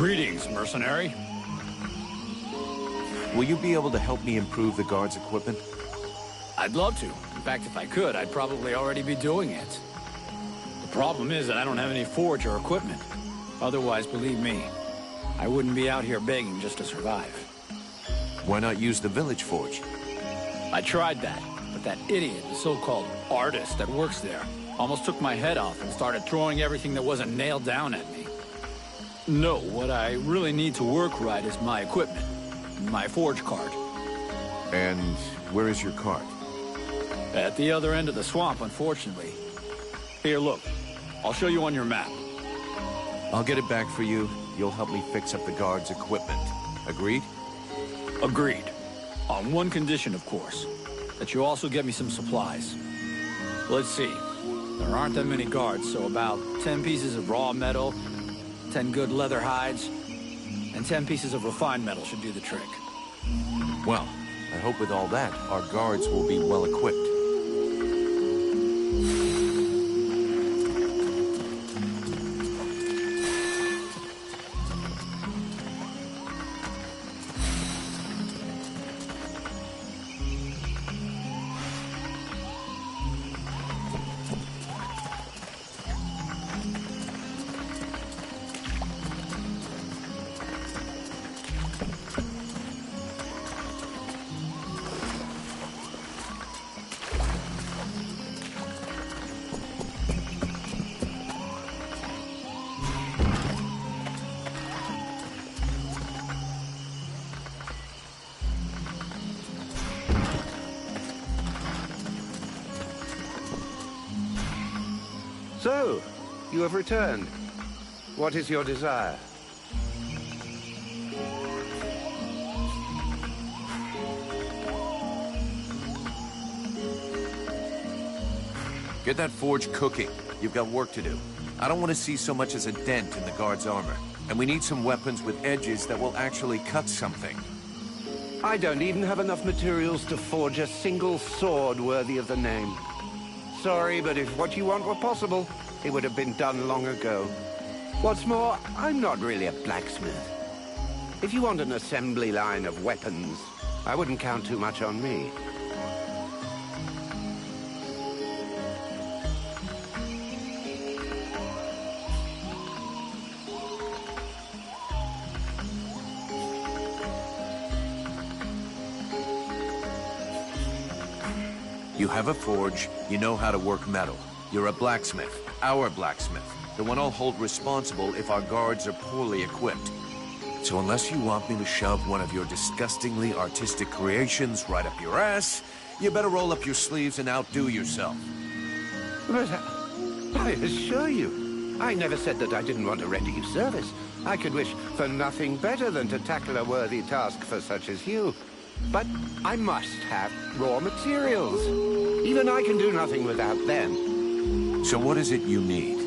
Greetings, mercenary. Will you be able to help me improve the guard's equipment? I'd love to. In fact, if I could, I'd probably already be doing it. The problem is that I don't have any forge or equipment. Otherwise, believe me, I wouldn't be out here begging just to survive. Why not use the village forge? I tried that, but that idiot, the so-called artist that works there, almost took my head off and started throwing everything that wasn't nailed down at me. No, what I really need to work right is my equipment. My forge cart. And where is your cart? At the other end of the swamp, unfortunately. Here, look. I'll show you on your map. I'll get it back for you. You'll help me fix up the guard's equipment. Agreed? Agreed. On one condition, of course. That you also get me some supplies. Let's see. There aren't that many guards, so about 10 pieces of raw metal, 10 good leather hides, and 10 pieces of refined metal should do the trick. Well, I hope with all that, our guards will be well equipped. So, you have returned. What is your desire? Get that forge cooking. You've got work to do. I don't want to see so much as a dent in the guard's armor. And we need some weapons with edges that will actually cut something. I don't even have enough materials to forge a single sword worthy of the name. Sorry, but if what you want were possible, it would have been done long ago. What's more, I'm not really a blacksmith. If you want an assembly line of weapons, I wouldn't count too much on me. You have a forge, you know how to work metal. You're a blacksmith, our blacksmith, the one I'll hold responsible if our guards are poorly equipped. So unless you want me to shove one of your disgustingly artistic creations right up your ass, you better roll up your sleeves and outdo yourself. But I assure you, I never said that I didn't want to render you service. I could wish for nothing better than to tackle a worthy task for such as you. But I must have raw materials. Even I can do nothing without them. So what is it you need?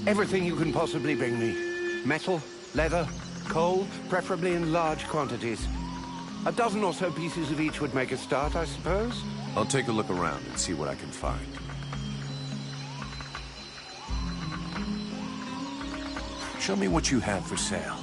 Everything you can possibly bring me. Metal, leather, coal, preferably in large quantities. A dozen or so pieces of each would make a start, I suppose. I'll take a look around and see what I can find. Show me what you have for sale.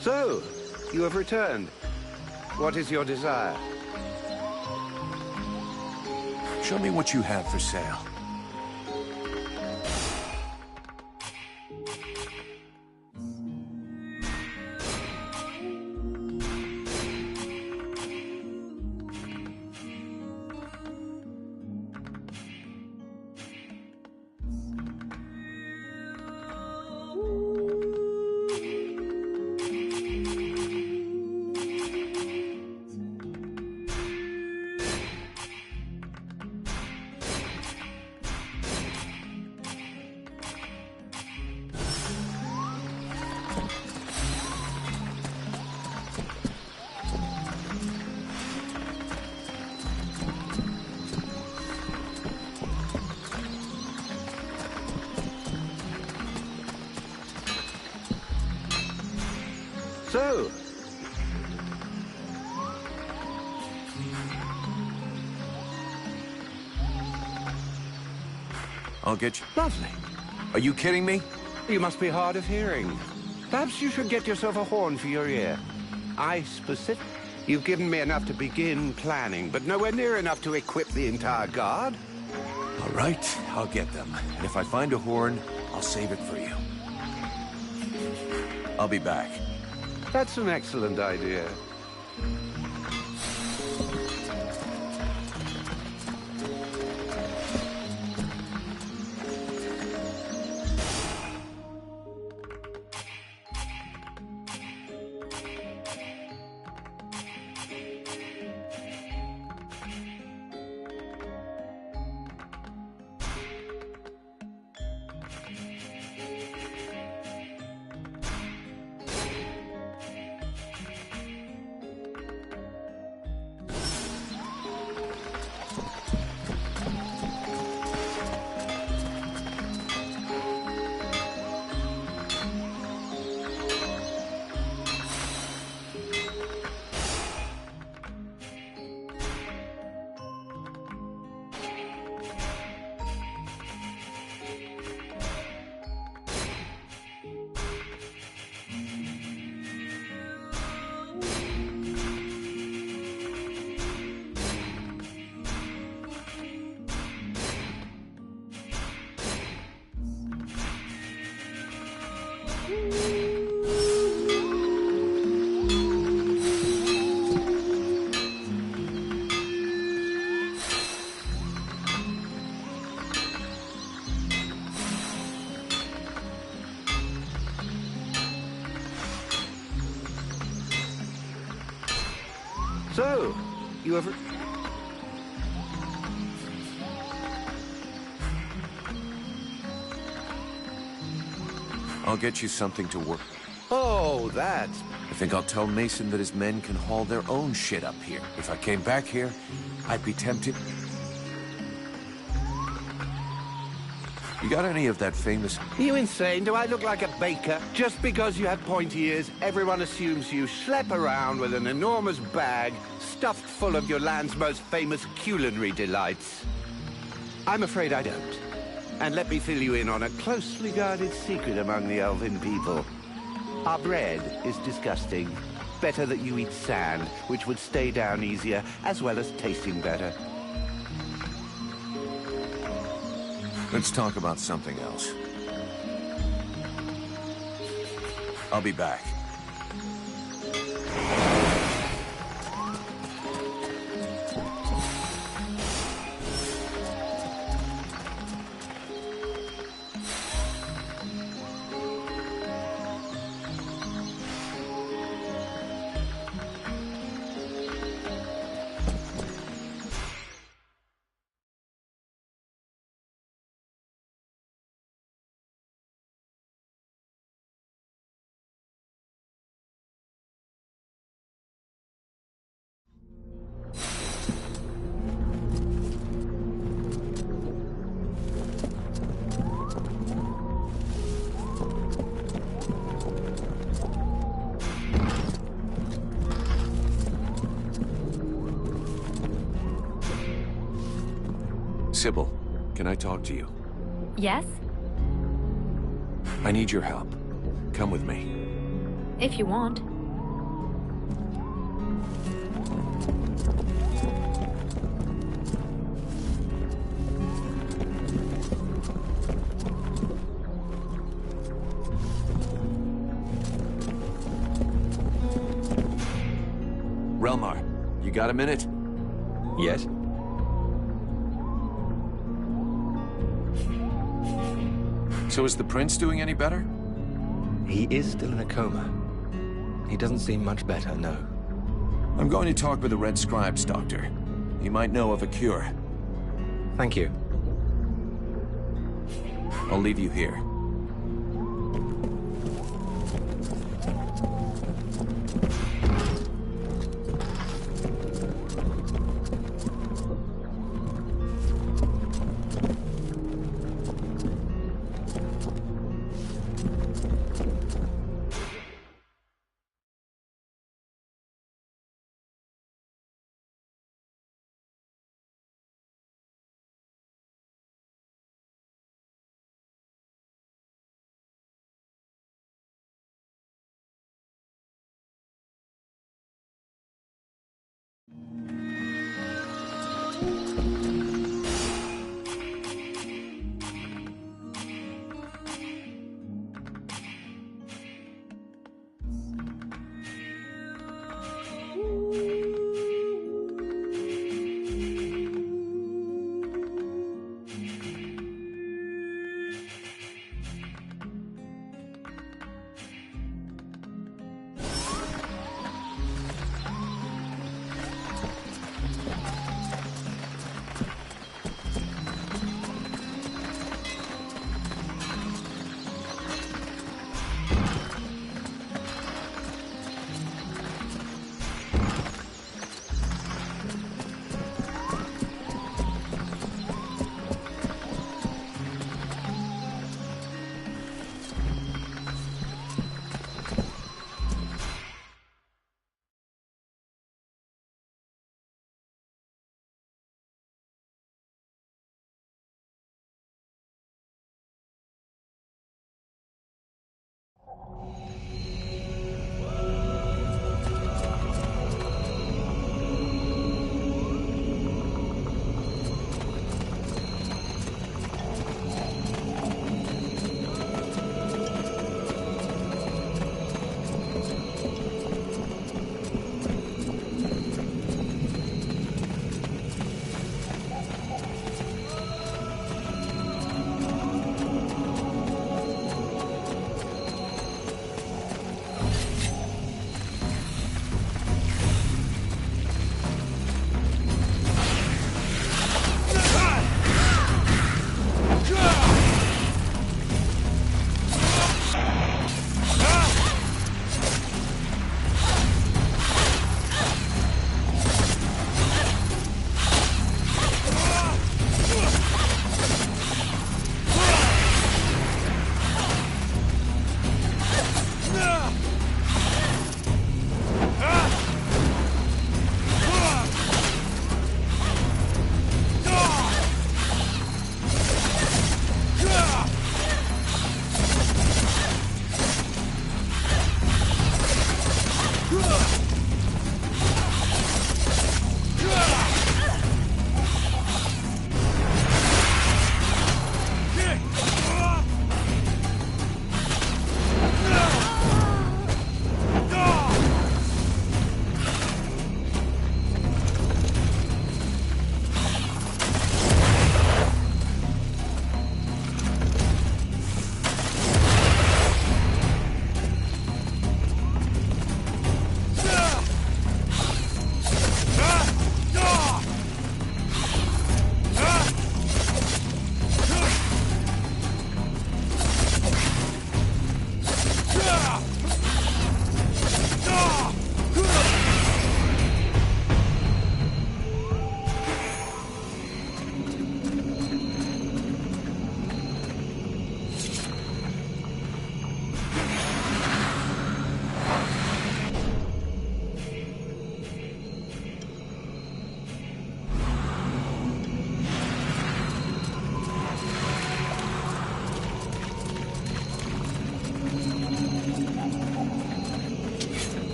So, you have returned. What is your desire? Show me what you have for sale. So, I'll get you. lovely. Are you kidding me? You must be hard of hearing. Perhaps you should get yourself a horn for your ear. Specific. You've given me enough to begin planning, but nowhere near enough to equip the entire guard. All right, I'll get them. And if I find a horn, I'll save it for you. I'll be back. That's an excellent idea. So, you ever... I'll get you something to work. Oh, that's... I think I'll tell Mason that his men can haul their own shit up here. If I came back here, I'd be tempted. You got any of that famous... Are you insane? Do I look like a baker? Just because you have pointy ears, everyone assumes you schlep around with an enormous bag stuffed full of your land's most famous culinary delights. I'm afraid I don't. And let me fill you in on a closely guarded secret among the elven people. Our bread is disgusting. Better that you eat sand, which would stay down easier, as well as tasting better. Let's talk about something else. I'll be back. Sybil, can I talk to you? Yes? I need your help. Come with me. If you want. Relmar, you got a minute? Yes? So is the prince doing any better? He is still in a coma. He doesn't seem much better, no. I'm going to talk with the Red Scribes, Doctor. He might know of a cure. Thank you. I'll leave you here.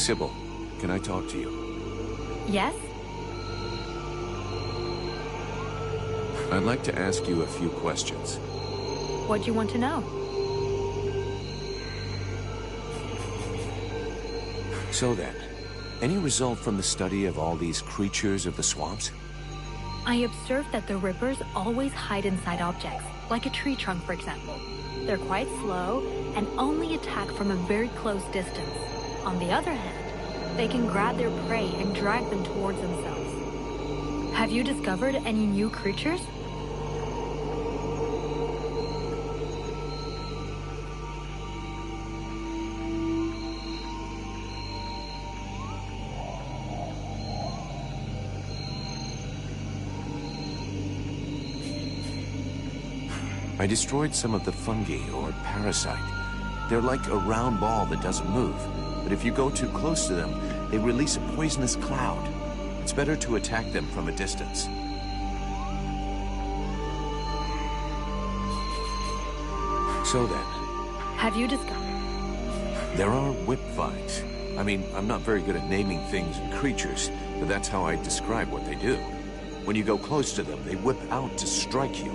Sybil, can I talk to you? Yes? I'd like to ask you a few questions. What do you want to know? So then, any result from the study of all these creatures of the swamps? I observed that the Rippers always hide inside objects, like a tree trunk, for example. They're quite slow and only attack from a very close distance. On the other hand, they can grab their prey and drag them towards themselves. Have you discovered any new creatures? I destroyed some of the fungi, or parasite. They're like a round ball that doesn't move, but if you go too close to them, they release a poisonous cloud. It's better to attack them from a distance. So then... Have you discovered? There are whip vines. I mean, I'm not very good at naming things and creatures, but that's how I describe what they do. When you go close to them, they whip out to strike you.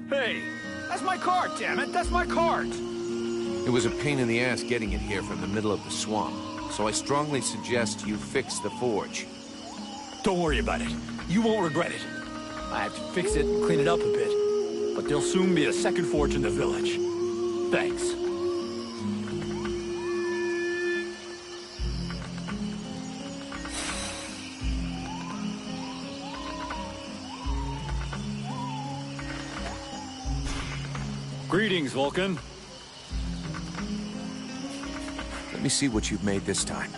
Hey, that's my cart, damn it! That's my cart! It was a pain in the ass getting it here from the middle of the swamp, so I strongly suggest you fix the forge. Don't worry about it. You won't regret it. I have to fix it and clean it up a bit, but there'll soon be a second forge in the village. Thanks. Greetings, Vulcan. Let me see what you've made this time.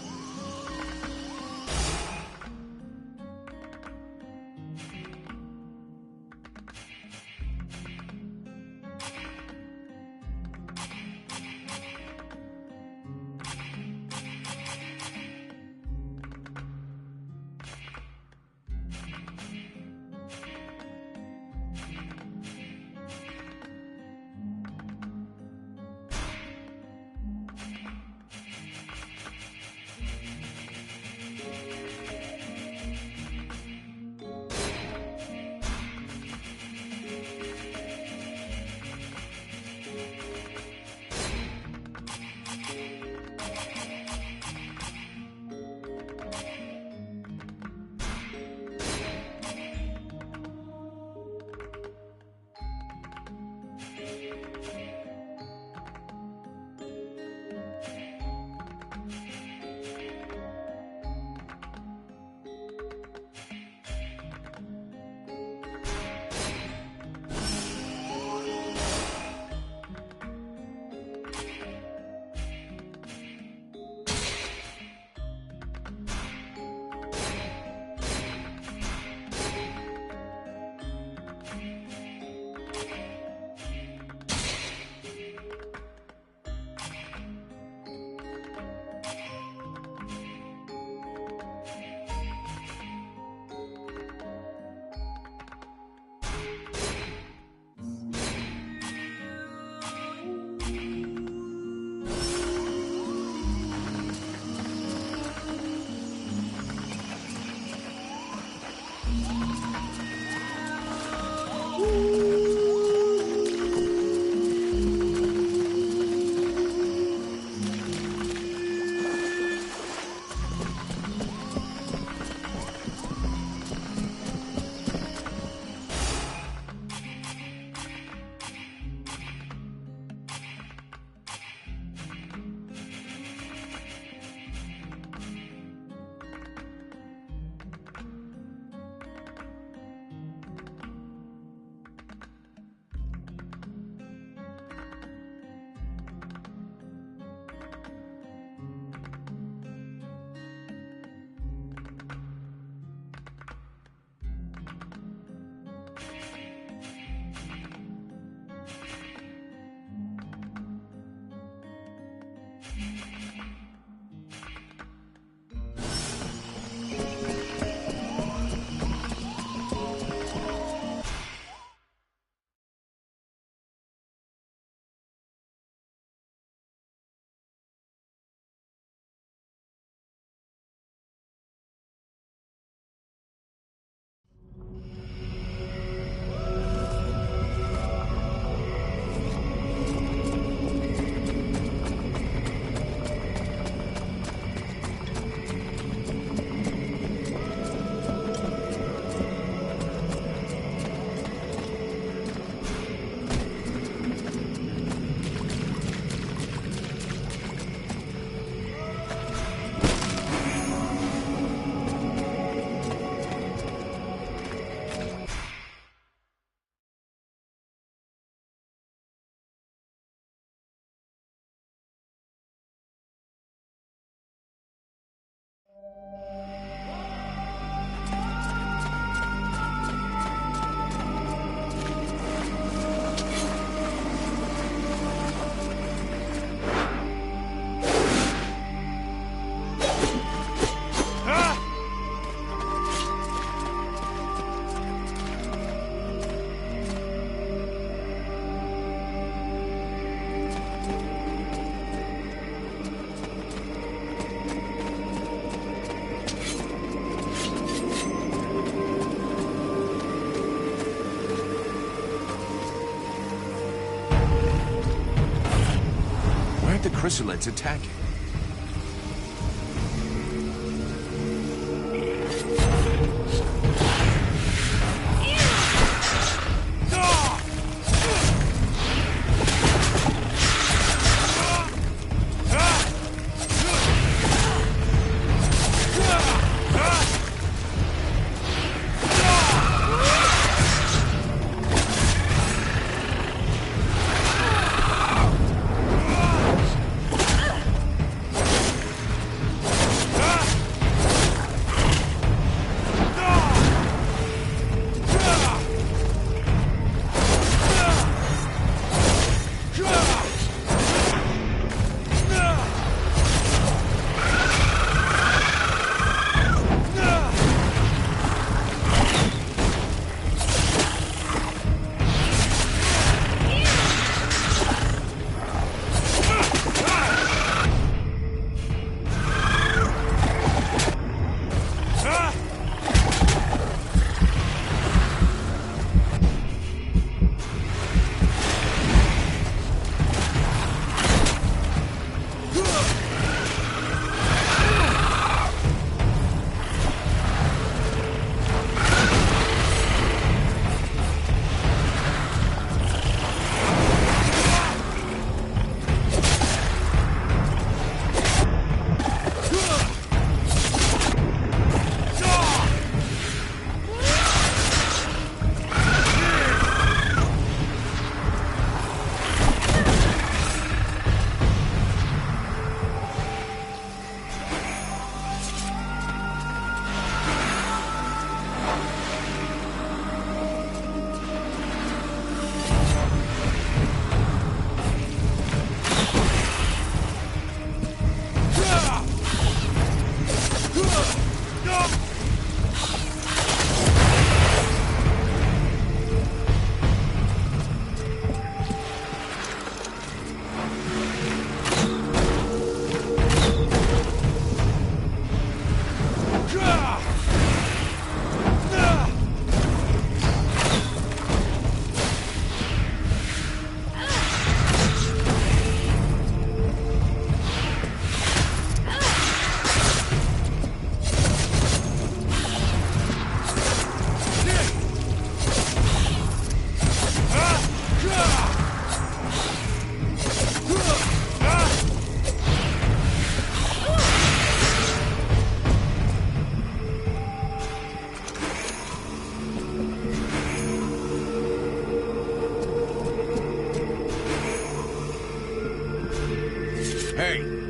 the chrysalids attacking?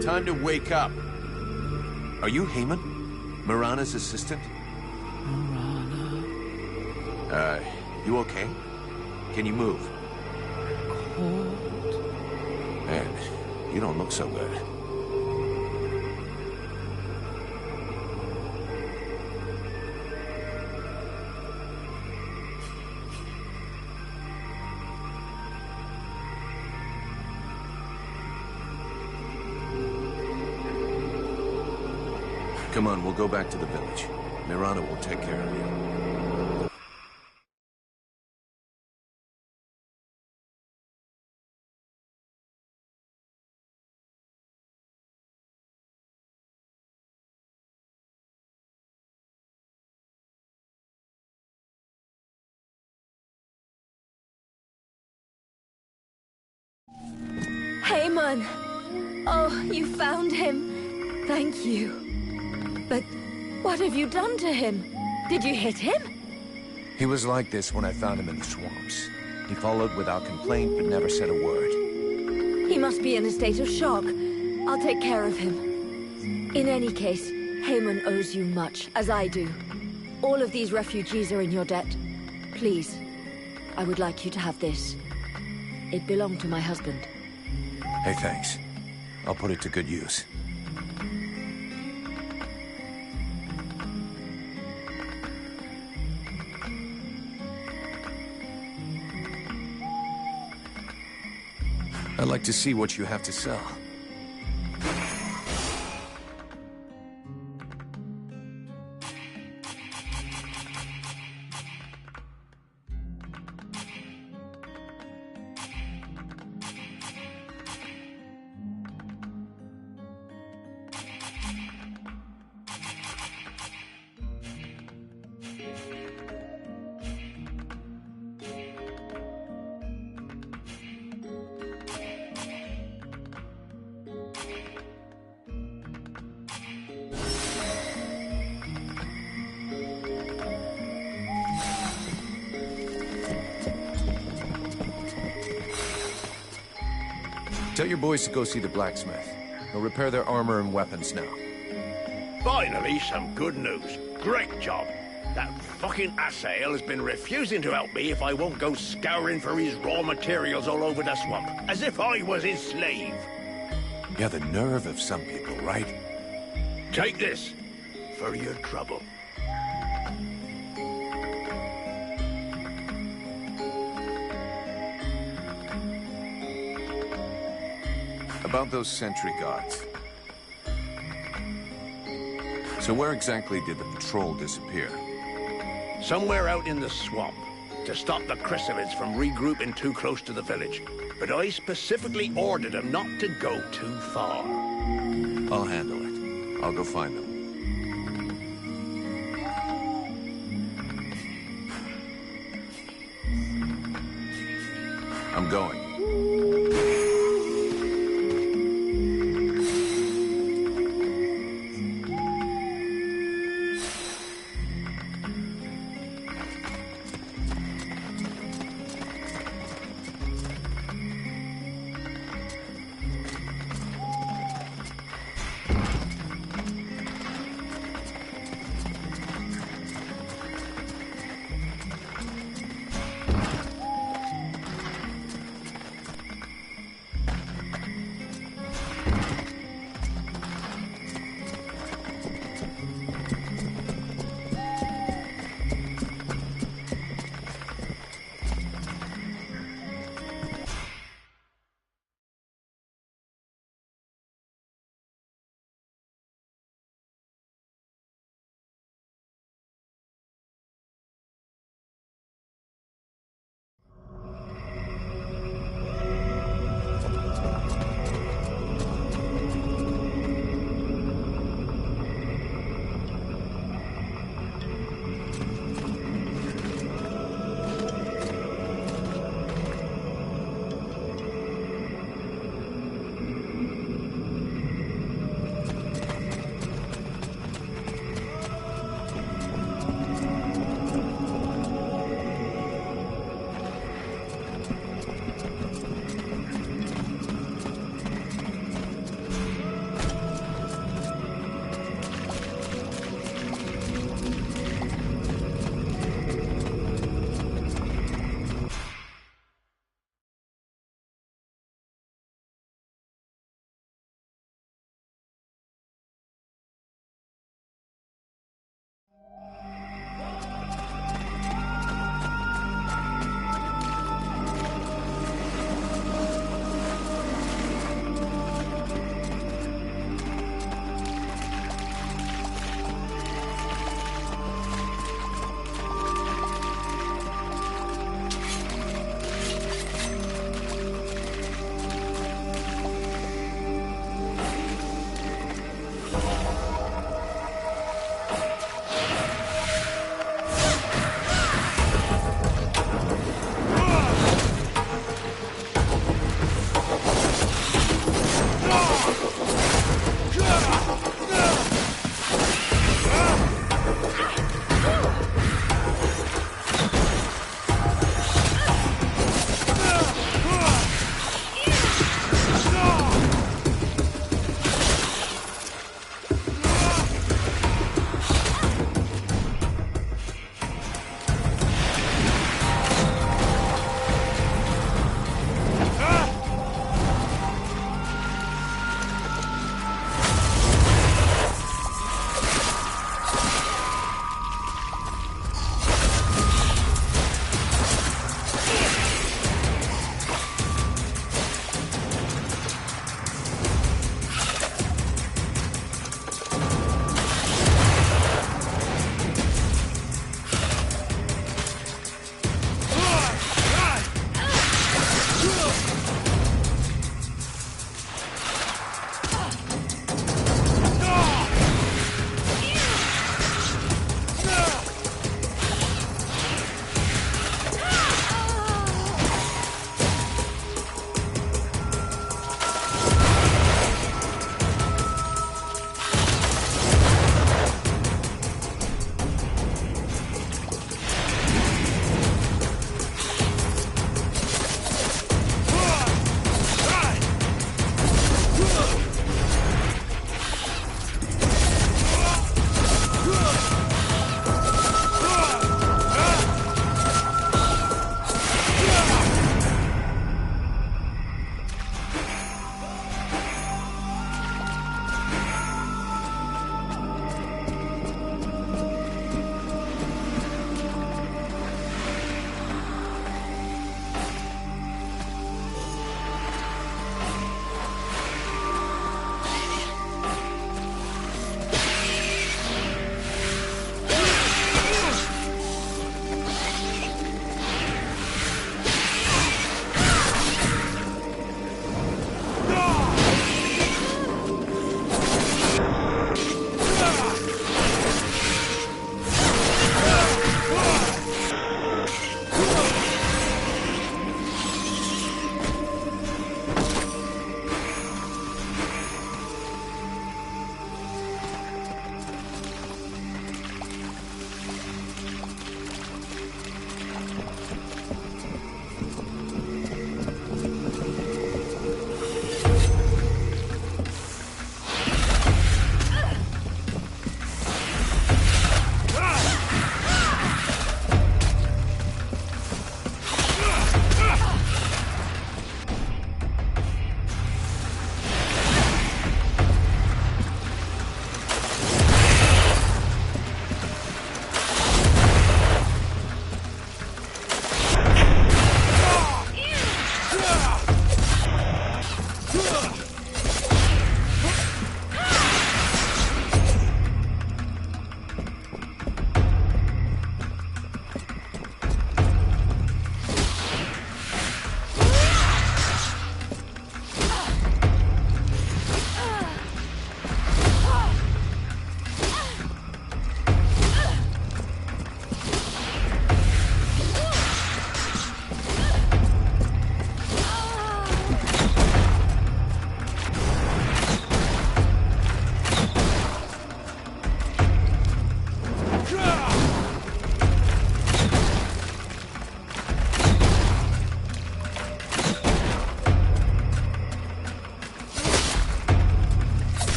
Time to wake up. Are you Heyman? Mirana's assistant? Mirana. You okay? Can you move? Cold. Man, you don't look so good. Come on, we'll go back to the village. Mirana will take care of you. Heyman! Oh, you found him. Thank you. But what have you done to him? Did you hit him? He was like this when I found him in the swamps. He followed without complaint, but never said a word. He must be in a state of shock. I'll take care of him. In any case, Heyman owes you much, as I do. All of these refugees are in your debt. Please, I would like you to have this. It belonged to my husband. Hey, thanks. I'll put it to good use. I'd like to see what you have to sell. Tell your boys to go see the blacksmith. He'll repair their armor and weapons now. Finally, some good news. Great job. That fucking asshole has been refusing to help me if I won't go scouring for his raw materials all over the swamp, as if I was his slave. Yeah, the nerve of some people, right? Take this for your trouble. About those sentry guards. So where exactly did the patrol disappear? Somewhere out in the swamp, to stop the chrysalids from regrouping too close to the village. But I specifically ordered them not to go too far. I'll handle it. I'll go find them. I'm going.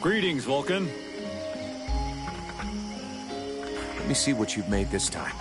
Greetings, Vulcan. Let me see what you've made this time.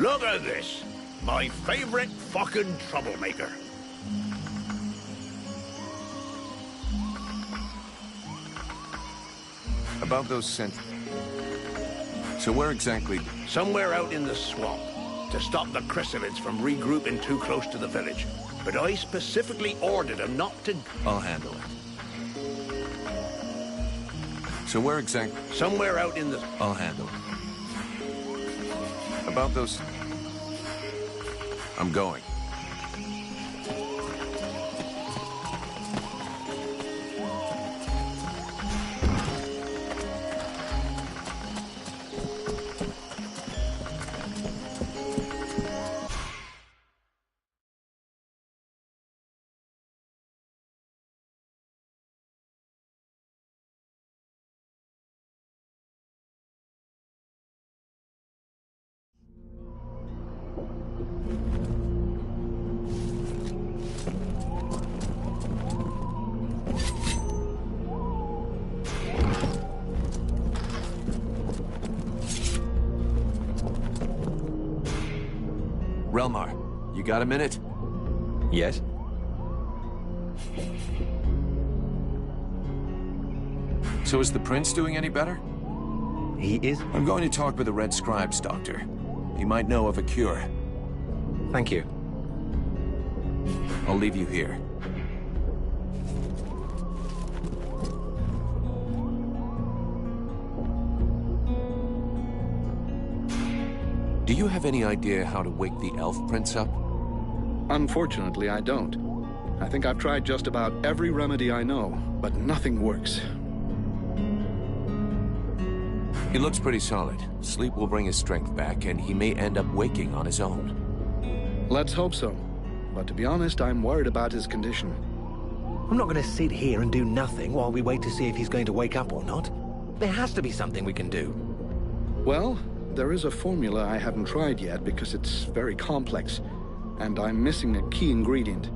Look at this. My favorite fucking troublemaker. About those So where exactly? Somewhere out in the swamp, to stop the chrysalids from regrouping too close to the village. But I specifically ordered them not to... I'll handle it. So where exactly? Somewhere out in the... I'll handle it. About those... I'm going. Relmar, you got a minute? Yes? So is the prince doing any better? He is? I'm going to talk with the Red Scribe's doctor. He might know of a cure. Thank you. I'll leave you here. Do you have any idea how to wake the elf prince up? Unfortunately, I don't. I think I've tried just about every remedy I know, but nothing works. He looks pretty solid. Sleep will bring his strength back, and he may end up waking on his own. Let's hope so. But to be honest, I'm worried about his condition. I'm not going to sit here and do nothing while we wait to see if he's going to wake up or not. There has to be something we can do. Well, there is a formula I haven't tried yet because it's very complex, and I'm missing a key ingredient.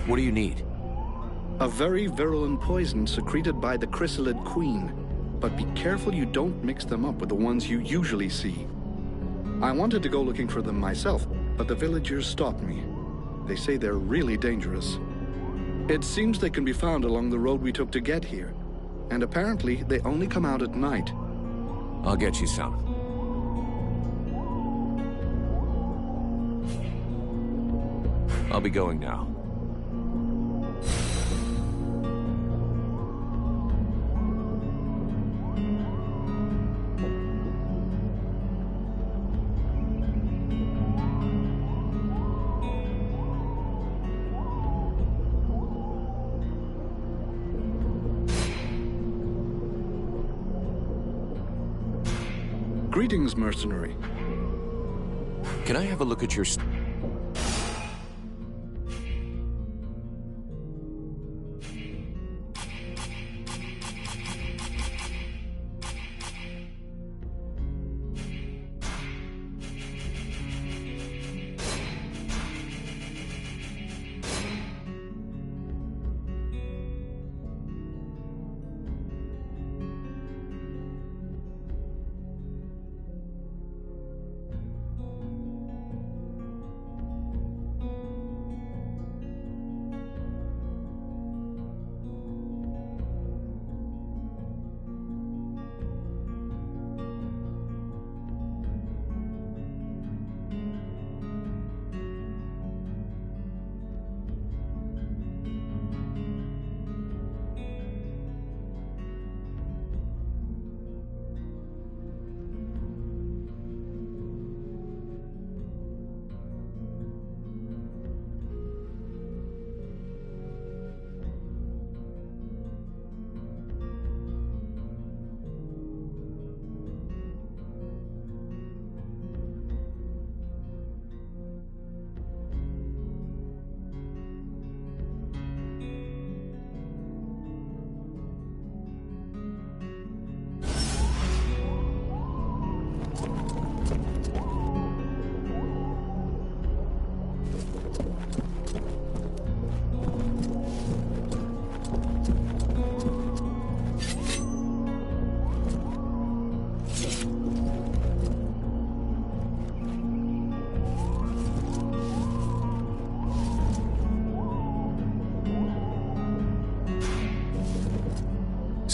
What do you need? A very virulent poison secreted by the chrysalid queen. But be careful you don't mix them up with the ones you usually see. I wanted to go looking for them myself, but the villagers stopped me. They say they're really dangerous. It seems they can be found along the road we took to get here. And apparently, they only come out at night. I'll get you some. I'll be going now. Greetings, mercenary. Can I have a look at your...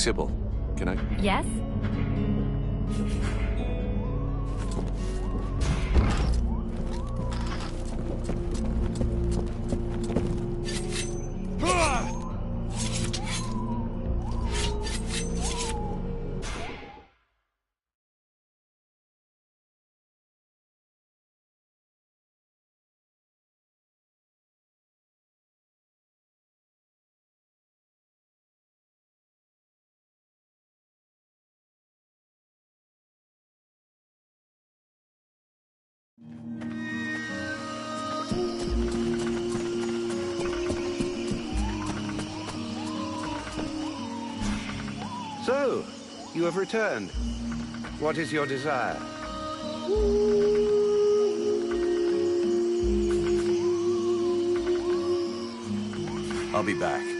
Sybil, can I? Yes? So, you have returned. What is your desire? I'll be back.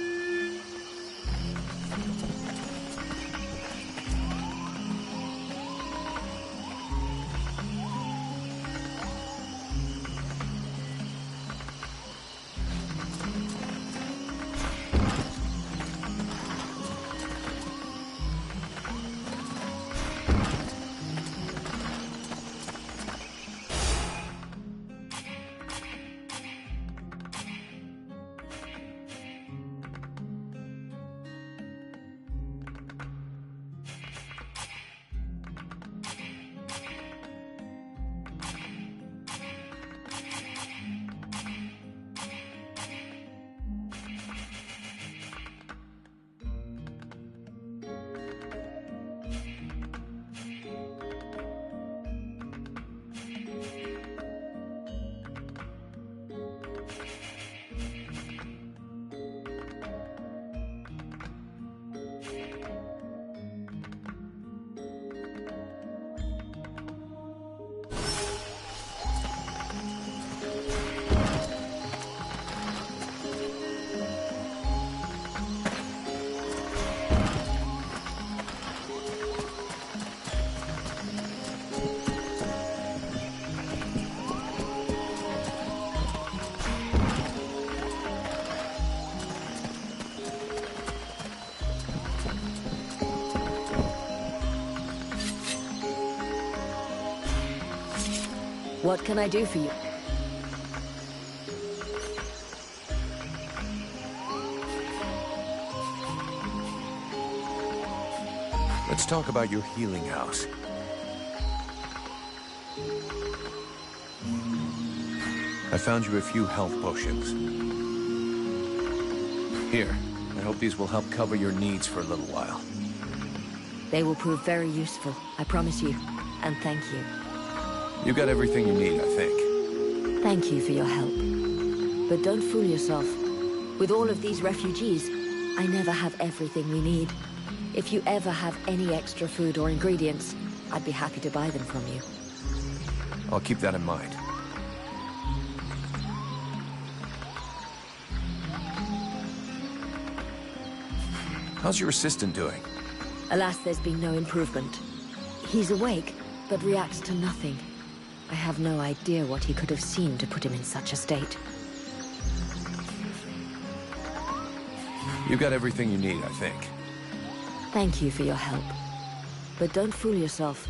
What can I do for you? Let's talk about your healing house. I found you a few health potions. Here, I hope these will help cover your needs for a little while. They will prove very useful, I promise you. And thank you. You got everything you need, I think. Thank you for your help. But don't fool yourself. With all of these refugees, I never have everything we need. If you ever have any extra food or ingredients, I'd be happy to buy them from you. I'll keep that in mind. How's your assistant doing? Alas, there's been no improvement. He's awake, but reacts to nothing. I have no idea what he could have seen to put him in such a state. You got everything you need, I think. Thank you for your help. But don't fool yourself.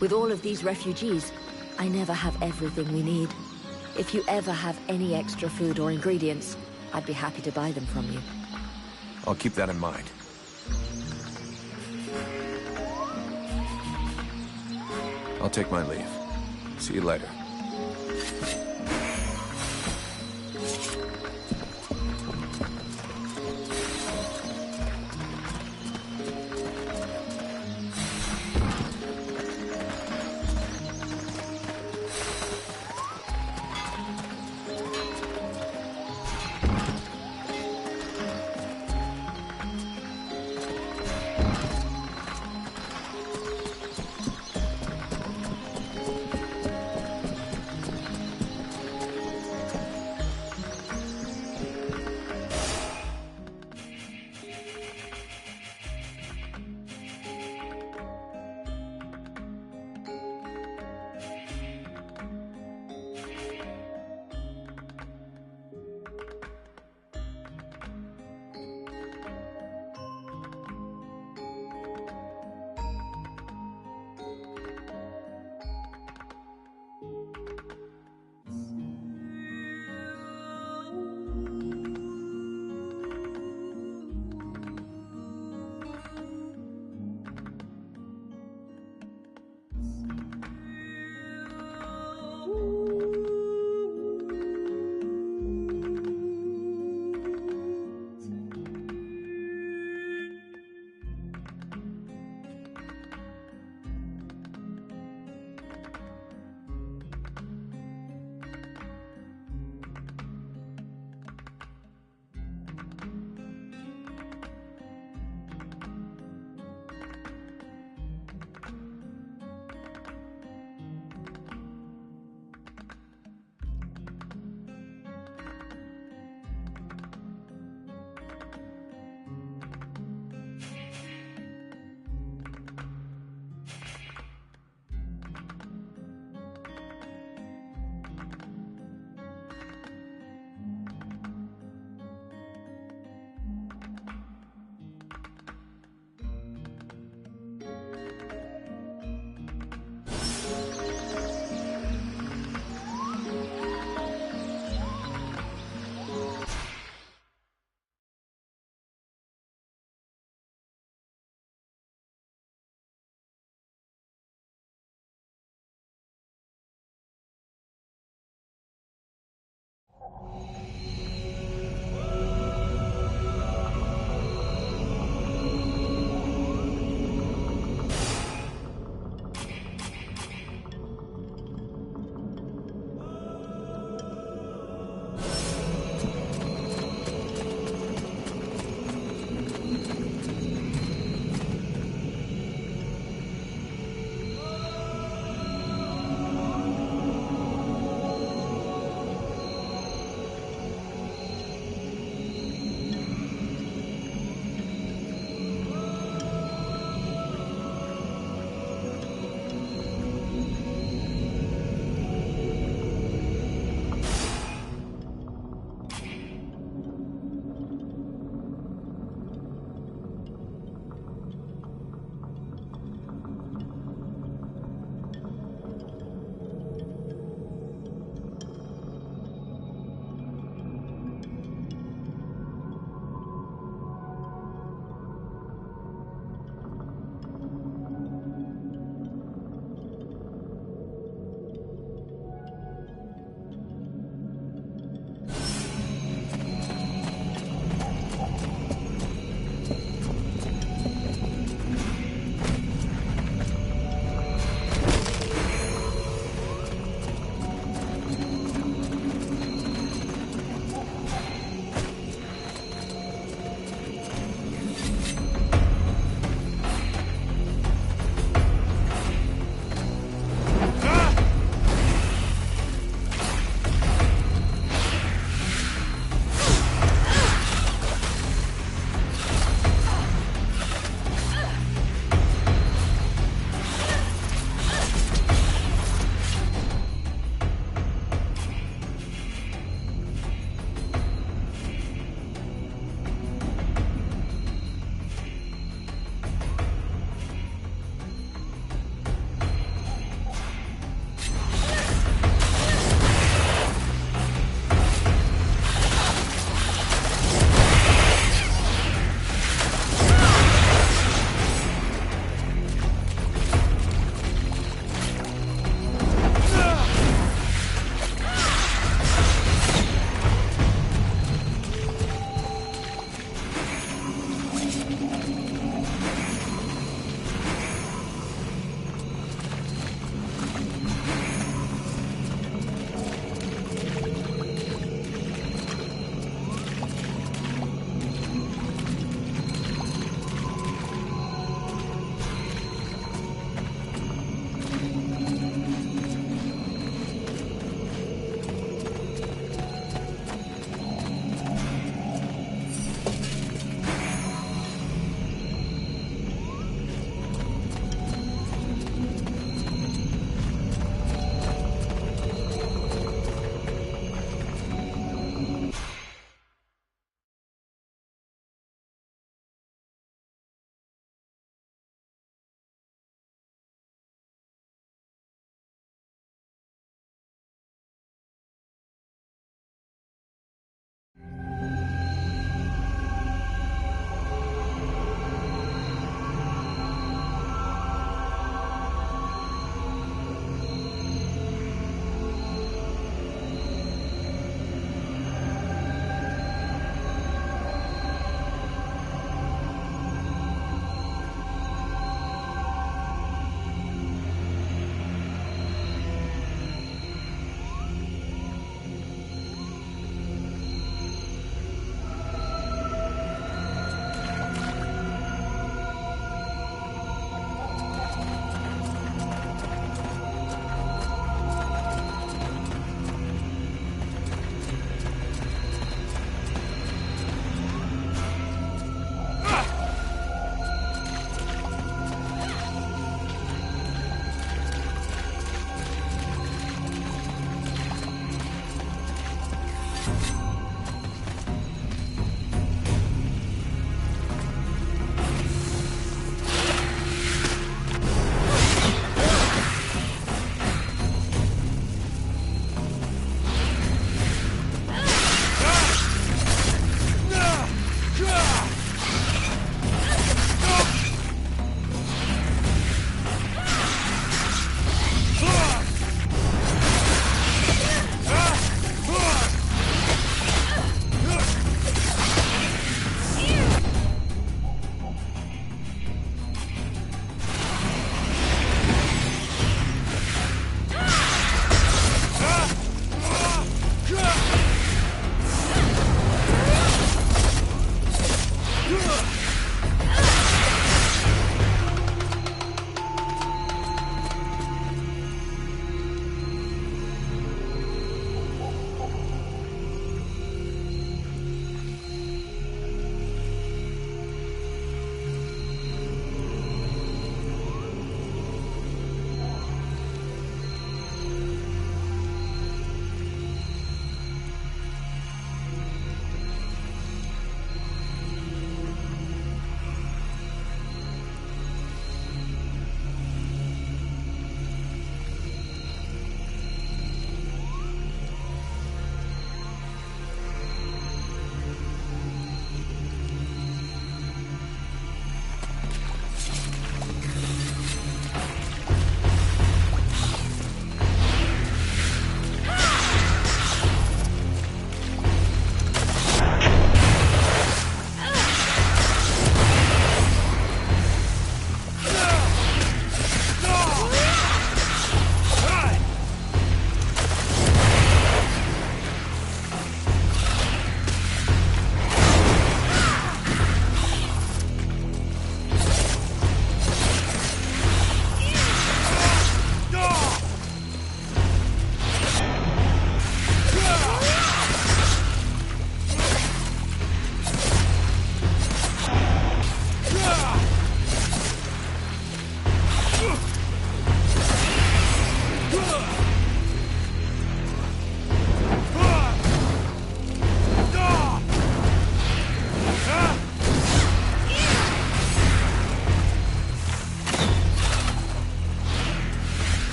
With all of these refugees, I never have everything we need. If you ever have any extra food or ingredients, I'd be happy to buy them from you. I'll keep that in mind. I'll take my leave. See you later.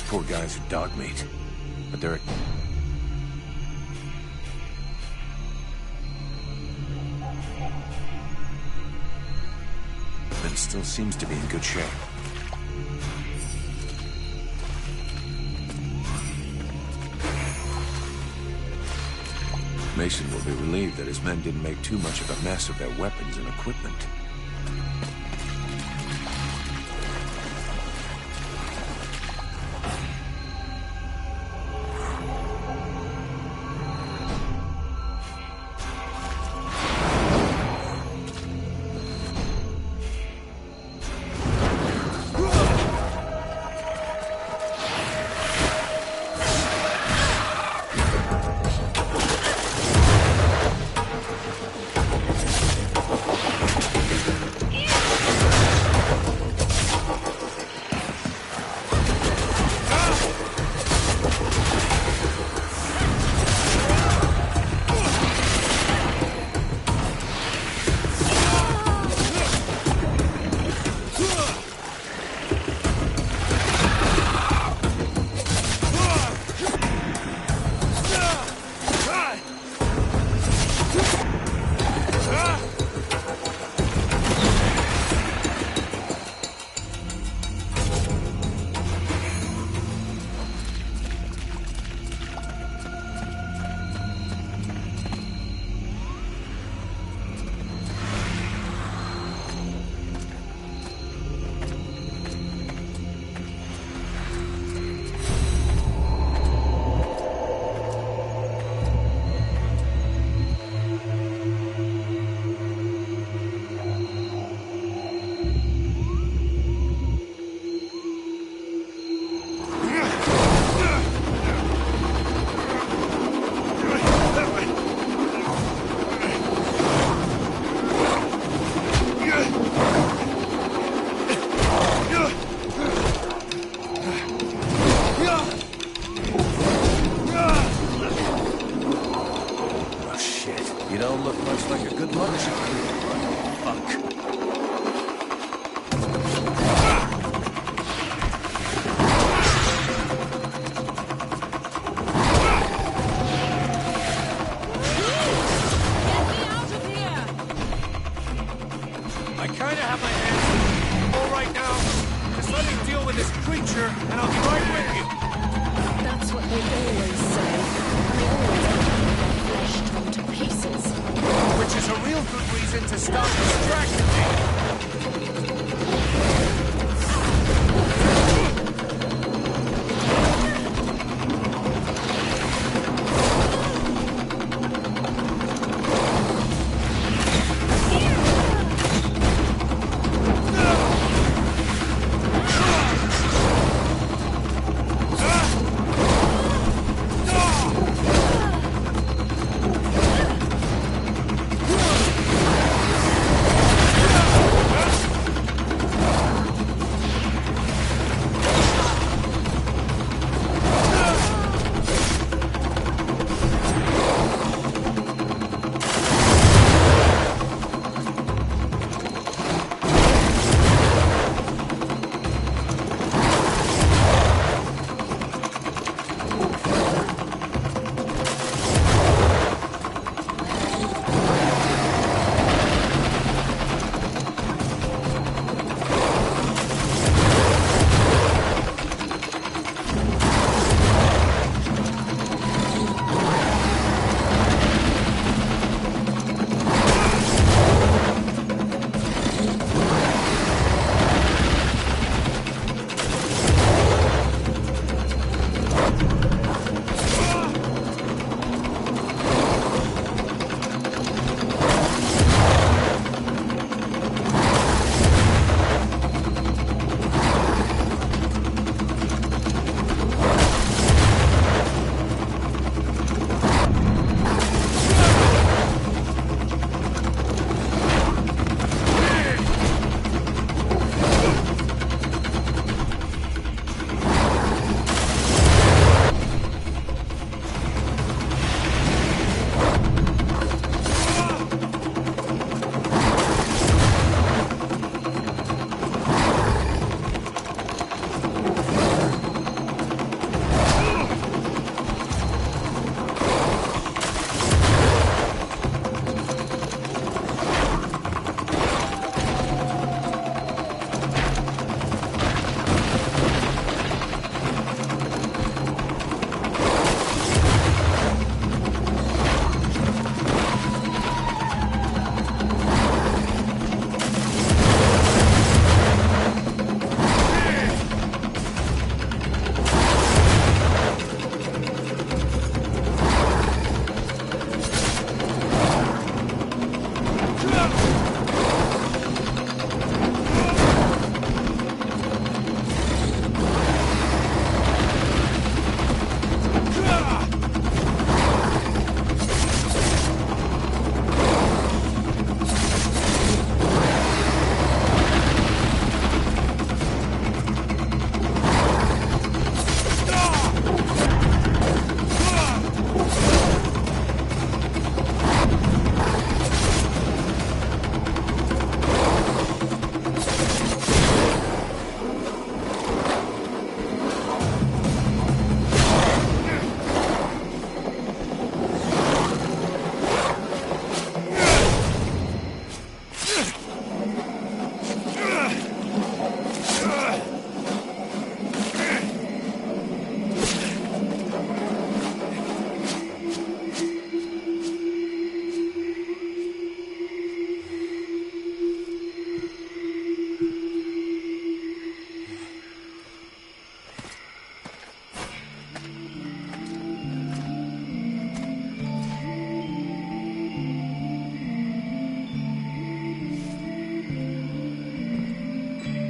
poor guys are dog meat. But they're... But it still seems to be in good shape. Mason will be relieved that his men didn't make too much of a mess of their weapons and equipment.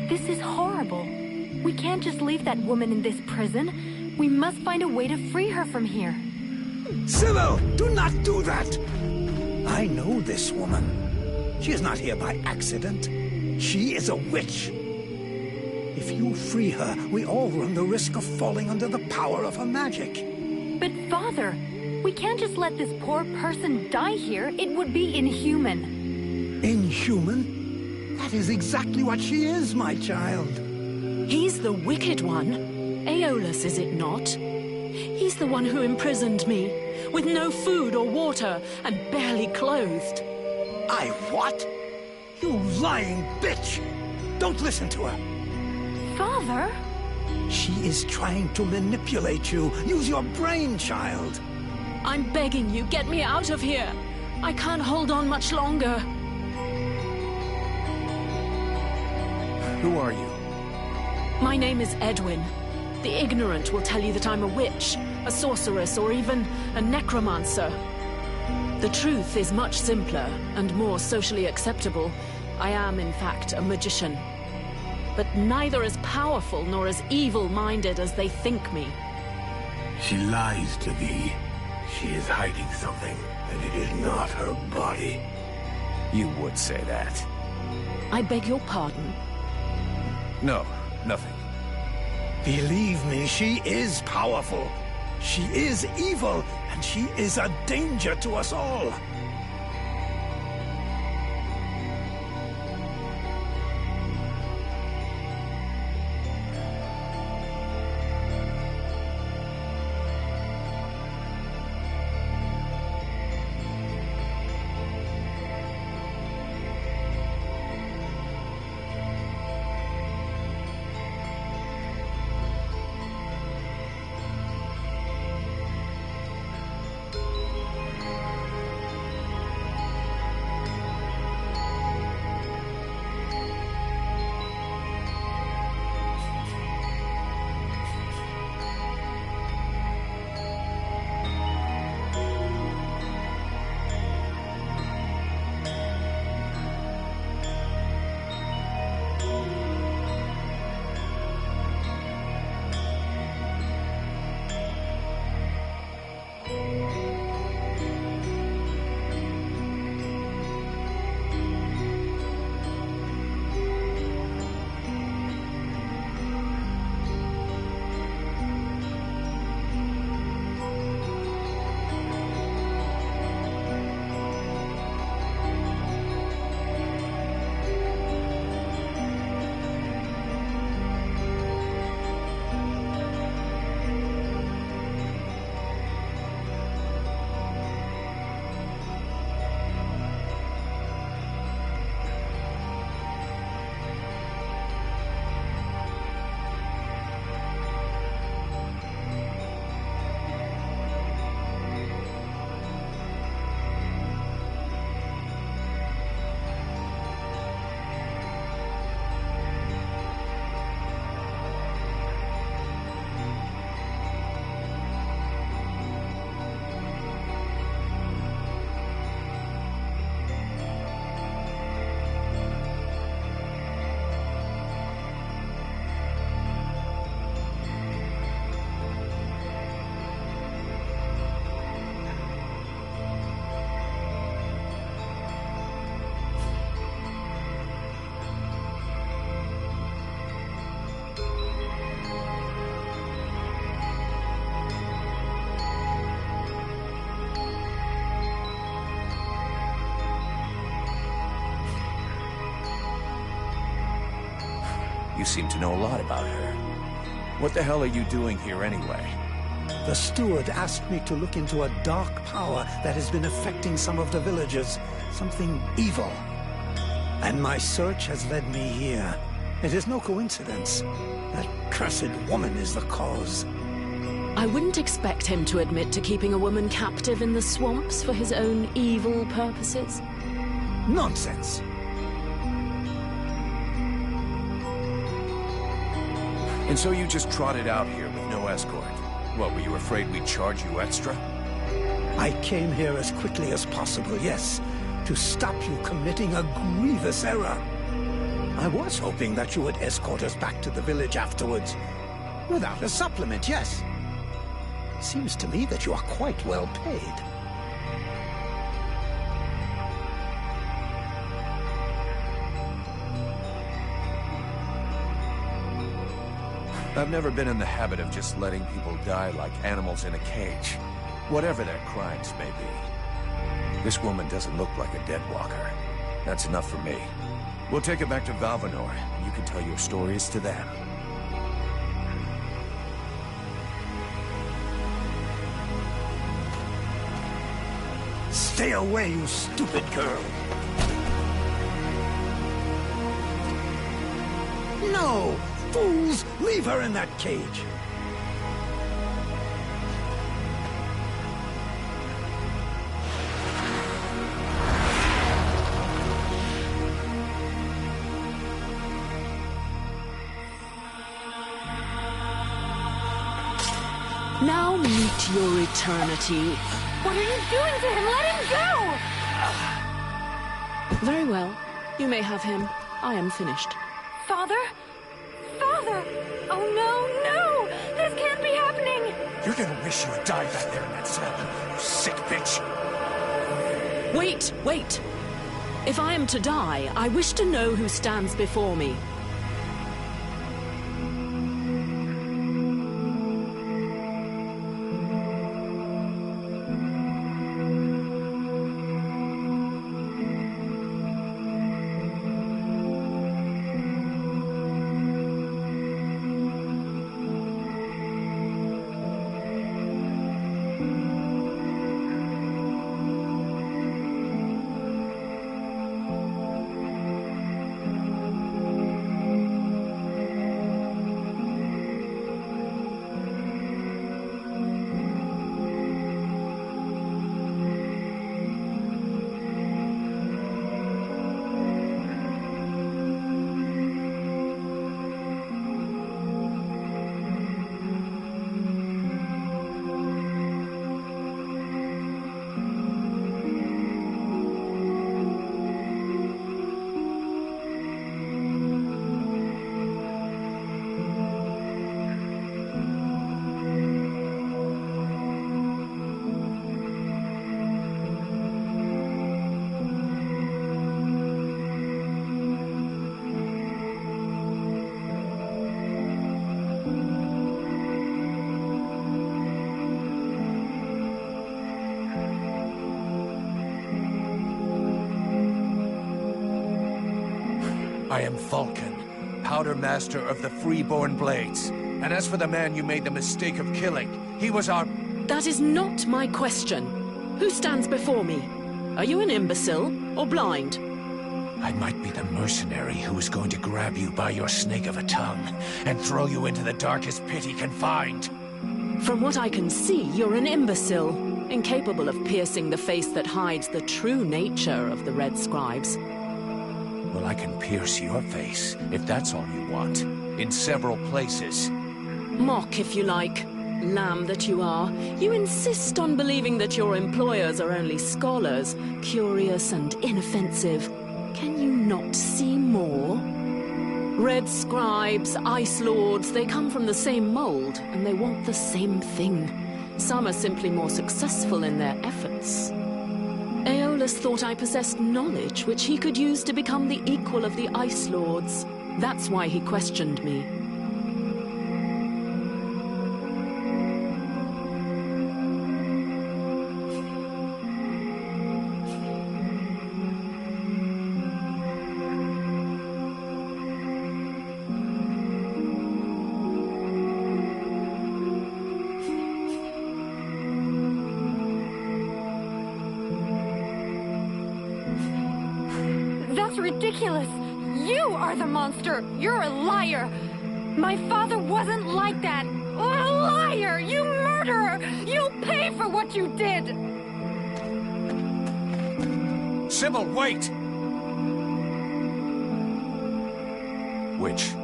This is horrible. We can't just leave that woman in this prison. We must find a way to free her from here. Sybil, do not do that! I know this woman. She is not here by accident. She is a witch. If you free her, we all run the risk of falling under the power of her magic. But Father, we can't just let this poor person die here. It would be inhuman. Inhuman? That is exactly what she is, my child. He's the wicked one. Aeolus, is it not? He's the one who imprisoned me, with no food or water, and barely clothed. I what? You lying bitch! Don't listen to her. Father? She is trying to manipulate you. Use your brain, child. I'm begging you, get me out of here. I can't hold on much longer. Who are you? My name is Edwin. The ignorant will tell you that I'm a witch, a sorceress, or even a necromancer. The truth is much simpler and more socially acceptable. I am, in fact, a magician. But neither as powerful nor as evil-minded as they think me. She lies to thee. She is hiding something, and it is not her body. You would say that. I beg your pardon? No, nothing. Believe me, she is powerful. She is evil, and she is a danger to us all. You seem to know a lot about her. What the hell are you doing here anyway? The steward asked me to look into a dark power that has been affecting some of the villagers. Something evil. And my search has led me here. It is no coincidence. That cursed woman is the cause. I wouldn't expect him to admit to keeping a woman captive in the swamps for his own evil purposes. Nonsense. And so you just trotted out here with no escort? What, were you afraid we'd charge you extra? I came here as quickly as possible, yes, to stop you committing a grievous error. I was hoping that you would escort us back to the village afterwards. Without a supplement, yes. Seems to me that you are quite well paid. I've never been in the habit of just letting people die like animals in a cage, whatever their crimes may be. This woman doesn't look like a dead walker. That's enough for me. We'll take it back to Valvanor, and you can tell your stories to them. Stay away, you stupid girl! No! Fools! Leave her in that cage! Now meet your eternity. What are you doing to him? Let him go! Very well. You may have him. I am finished. Father? Father! Oh no, no! This can't be happening! You're gonna wish you had died back there in that cell, you sick bitch! Wait, wait! If I am to die, I wish to know who stands before me. I am Vulcan, Powder Master of the Freeborn Blades. And as for the man you made the mistake of killing, he was our... That is not my question. Who stands before me? Are you an imbecile or blind? I might be the mercenary who is going to grab you by your snake of a tongue and throw you into the darkest pit he can find. From what I can see, you're an imbecile, incapable of piercing the face that hides the true nature of the Red Scribes. Well, I can pierce your face, if that's all you want, in several places. Mock, if you like. Lamb that you are. You insist on believing that your employers are only scholars, curious and inoffensive. Can you not see more? Red Scribes, Ice Lords, they come from the same mold, and they want the same thing. Some are simply more successful in their efforts. Aeolus thought I possessed knowledge which he could use to become the equal of the Ice Lords. That's why he questioned me. That's ridiculous! You are the monster! You're a liar! My father wasn't like that! A liar! You murderer! You'll pay for what you did! Sybil, wait! Witch,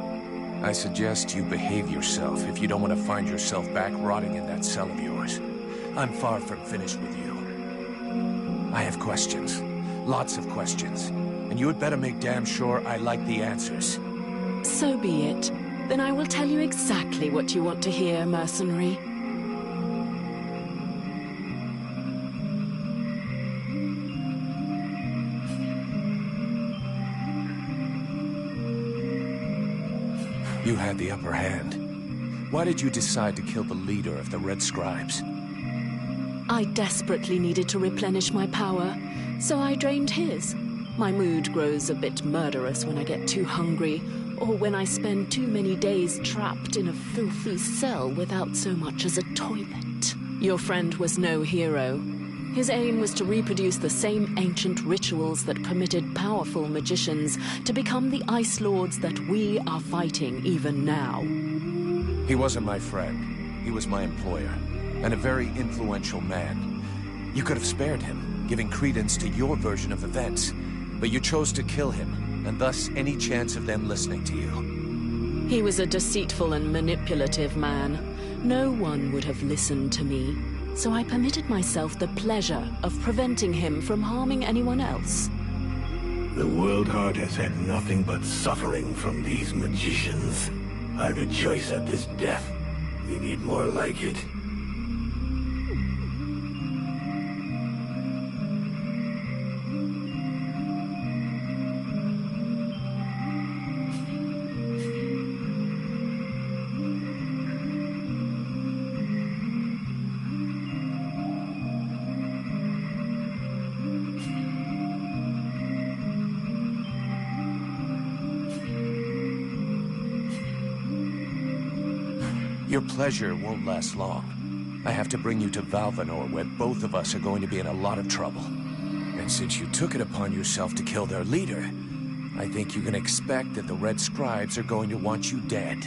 I suggest you behave yourself if you don't want to find yourself back rotting in that cell of yours. I'm far from finished with you. I have questions. Lots of questions. And you had better make damn sure I like the answers. So be it. Then I will tell you exactly what you want to hear, mercenary. You had the upper hand. Why did you decide to kill the leader of the Red Scribes? I desperately needed to replenish my power, so I drained his. My mood grows a bit murderous when I get too hungry, or when I spend too many days trapped in a filthy cell without so much as a toilet. Your friend was no hero. His aim was to reproduce the same ancient rituals that permitted powerful magicians to become the Ice Lords that we are fighting even now. He wasn't my friend. He was my employer, and a very influential man. You could have spared him, giving credence to your version of events, but you chose to kill him, and thus any chance of them listening to you. He was a deceitful and manipulative man. No one would have listened to me, so I permitted myself the pleasure of preventing him from harming anyone else. The World Heart has had nothing but suffering from these magicians. I rejoice at this death. We need more like it. Your pleasure won't last long. I have to bring you to Valvanor, where both of us are going to be in a lot of trouble. And since you took it upon yourself to kill their leader, I think you can expect that the Red Scribes are going to want you dead.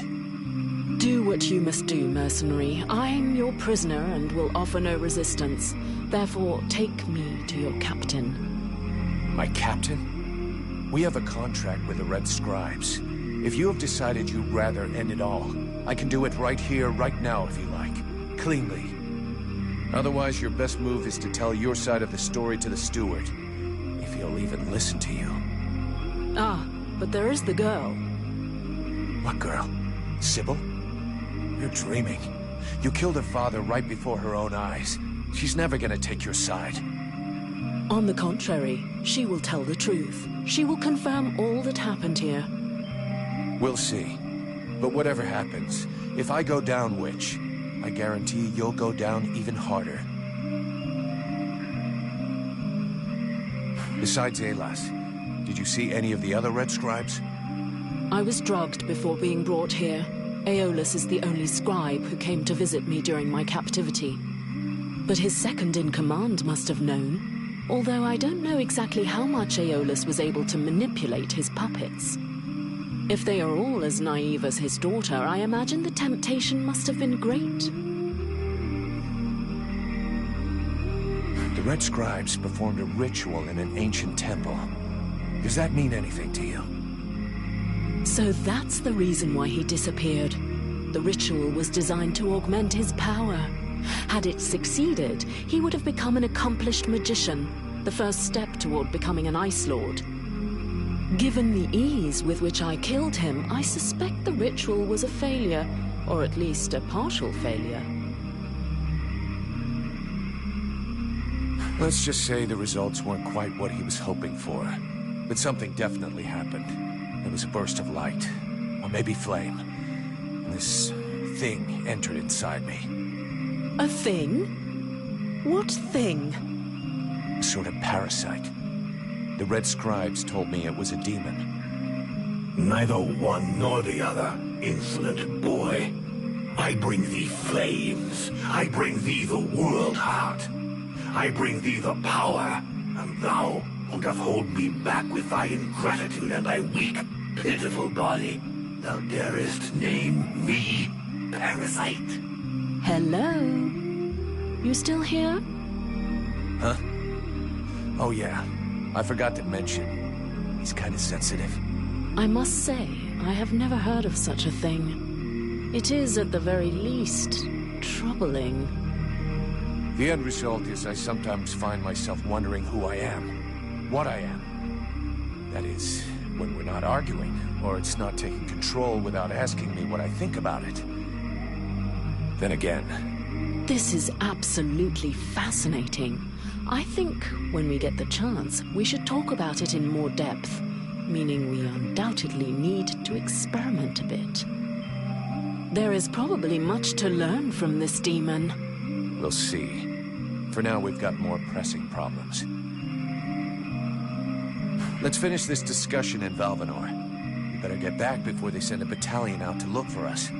Do what you must do, mercenary. I'm your prisoner and will offer no resistance. Therefore, take me to your captain. My captain? We have a contract with the Red Scribes. If you have decided you'd rather end it all, I can do it right here, right now, if you like. Cleanly. Otherwise, your best move is to tell your side of the story to the steward. If he'll even listen to you. Ah, but there is the girl. What girl? Sybil? You're dreaming. You killed her father right before her own eyes. She's never gonna take your side. On the contrary, she will tell the truth. She will confirm all that happened here. We'll see. But whatever happens, if I go down, Witch, I guarantee you'll go down even harder. Besides Alas, did you see any of the other Red Scribes? I was drugged before being brought here. Aeolus is the only scribe who came to visit me during my captivity. But his second-in-command must have known, although I don't know exactly how much Aeolus was able to manipulate his puppets. If they are all as naive as his daughter, I imagine the temptation must have been great. The Red Scribes performed a ritual in an ancient temple. Does that mean anything to you? So that's the reason why he disappeared. The ritual was designed to augment his power. Had it succeeded, he would have become an accomplished magician, the first step toward becoming an Ice Lord. Given the ease with which I killed him, I suspect the ritual was a failure, or at least a partial failure. Let's just say the results weren't quite what he was hoping for. But something definitely happened. It was a burst of light, or maybe flame. And this thing entered inside me. A thing? What thing? A sort of parasite. The Red Scribes told me it was a demon. Neither one nor the other, insolent boy. I bring thee flames. I bring thee the World Heart. I bring thee the power, and thou wilt hold me back with thy ingratitude and thy weak, pitiful body. Thou darest name me parasite. Hello? You still here? Huh? Oh yeah. I forgot to mention, he's kind of sensitive. I must say, I have never heard of such a thing. It is, at the very least, troubling. The end result is I sometimes find myself wondering who I am, what I am. That is, when we're not arguing, or it's not taking control without asking me what I think about it. Then again... This is absolutely fascinating. I think when we get the chance, we should talk about it in more depth. Meaning we undoubtedly need to experiment a bit. There is probably much to learn from this demon. We'll see. For now, we've got more pressing problems. Let's finish this discussion in Valvanor. We better get back before they send a battalion out to look for us.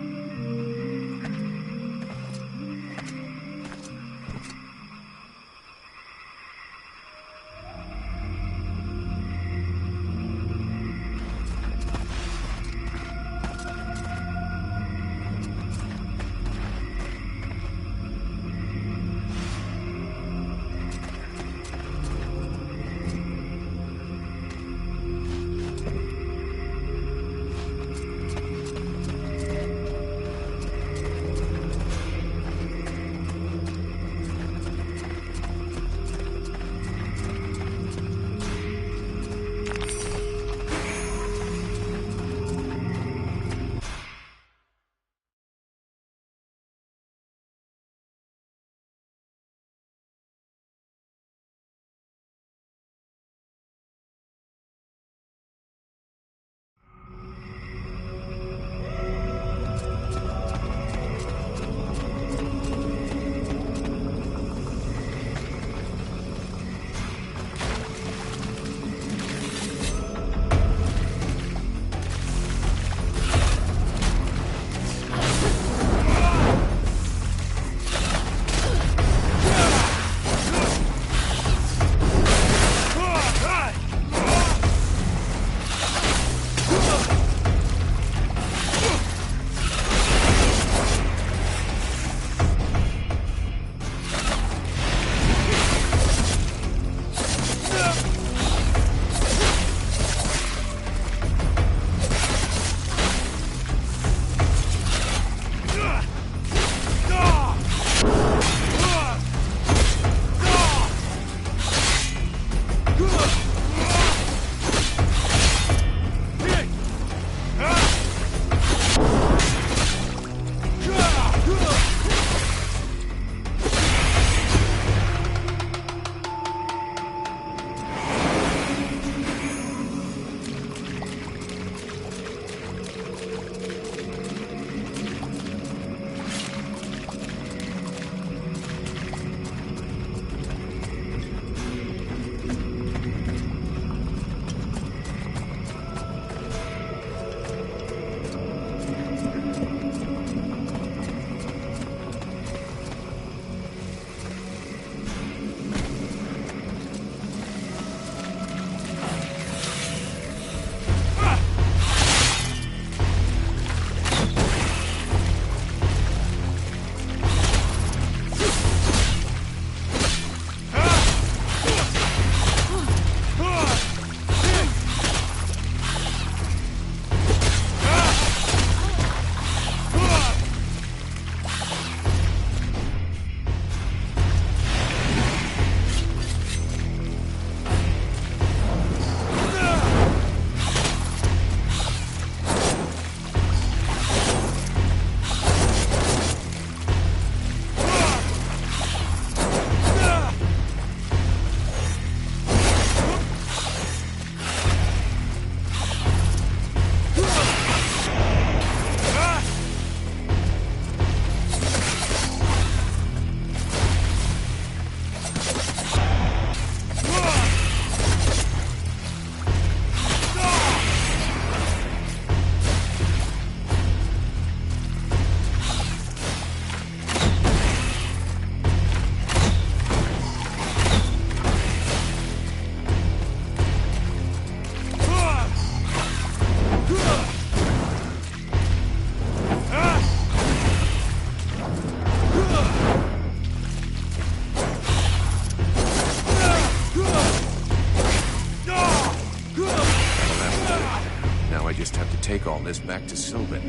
take all this back to Sylvan.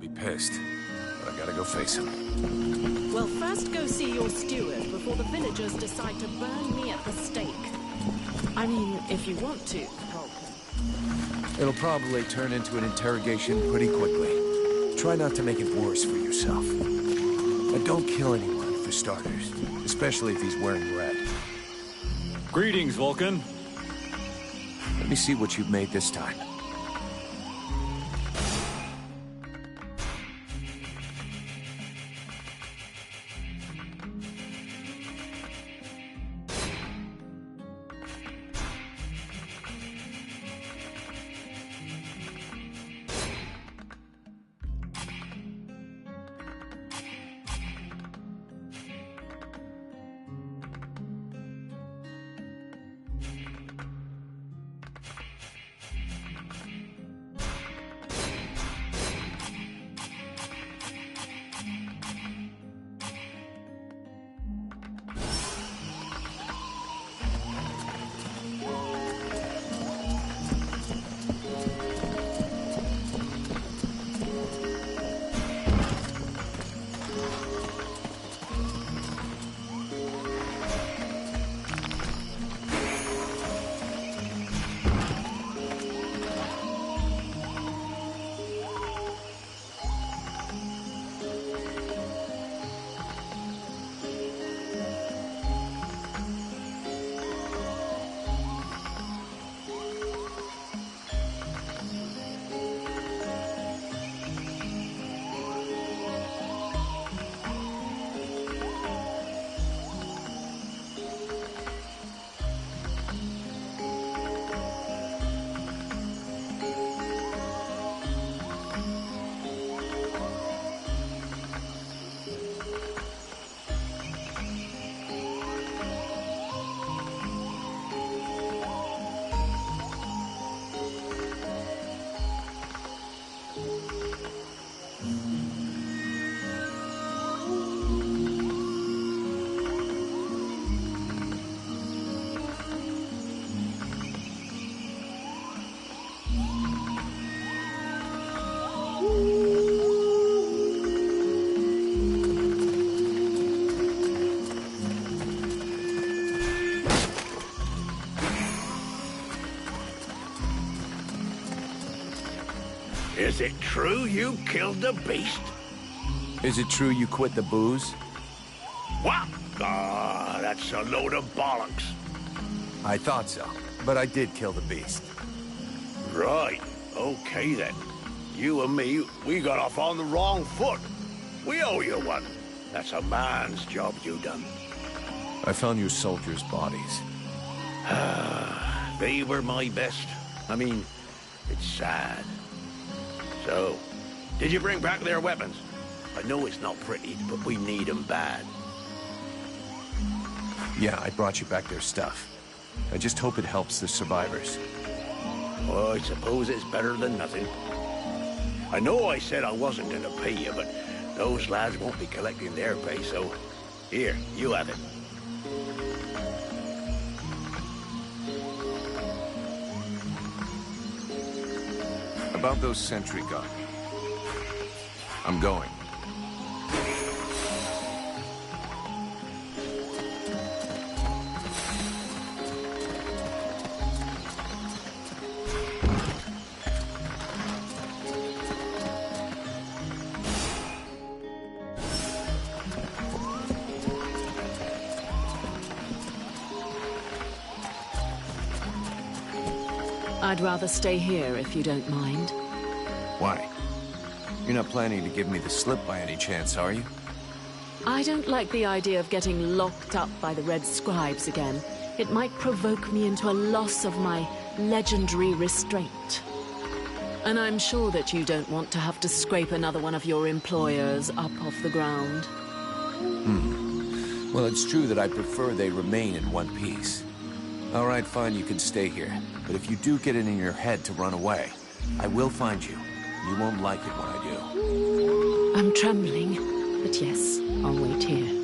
Be pissed, but I gotta go face him. Well, first go see your steward before the villagers decide to burn me at the stake. I mean, if you want to, Vulcan. It'll probably turn into an interrogation pretty quickly. Try not to make it worse for yourself. And don't kill anyone, for starters. Especially if he's wearing red. Greetings, Vulcan. Let me see what you've made this time. Is it true you killed the beast? Is it true you quit the booze? What? Ah, that's a load of bollocks. I thought so, but I did kill the beast. Right. Okay, then. You and me, we got off on the wrong foot. We owe you one. That's a man's job you done. I found your soldiers' bodies. They were my best. I mean, it's sad. So, did you bring back their weapons? I know it's not pretty, but we need them bad. Yeah, I brought you back their stuff. I just hope it helps the survivors. Oh, I suppose it's better than nothing. I know I said I wasn't going to pay you, but those lads won't be collecting their pay, so... Here, you have it. About those sentry guns. I'm going. I'd rather stay here if you don't mind. Why? You're not planning to give me the slip by any chance, are you? I don't like the idea of getting locked up by the Red Scribes again. It might provoke me into a loss of my legendary restraint. And I'm sure that you don't want to have to scrape another one of your employers up off the ground. Well, it's true that I prefer they remain in one piece. All right, fine, you can stay here. But if you do get it in your head to run away, I will find you. You won't like it when I do. I'm trembling, but yes, I'll wait here.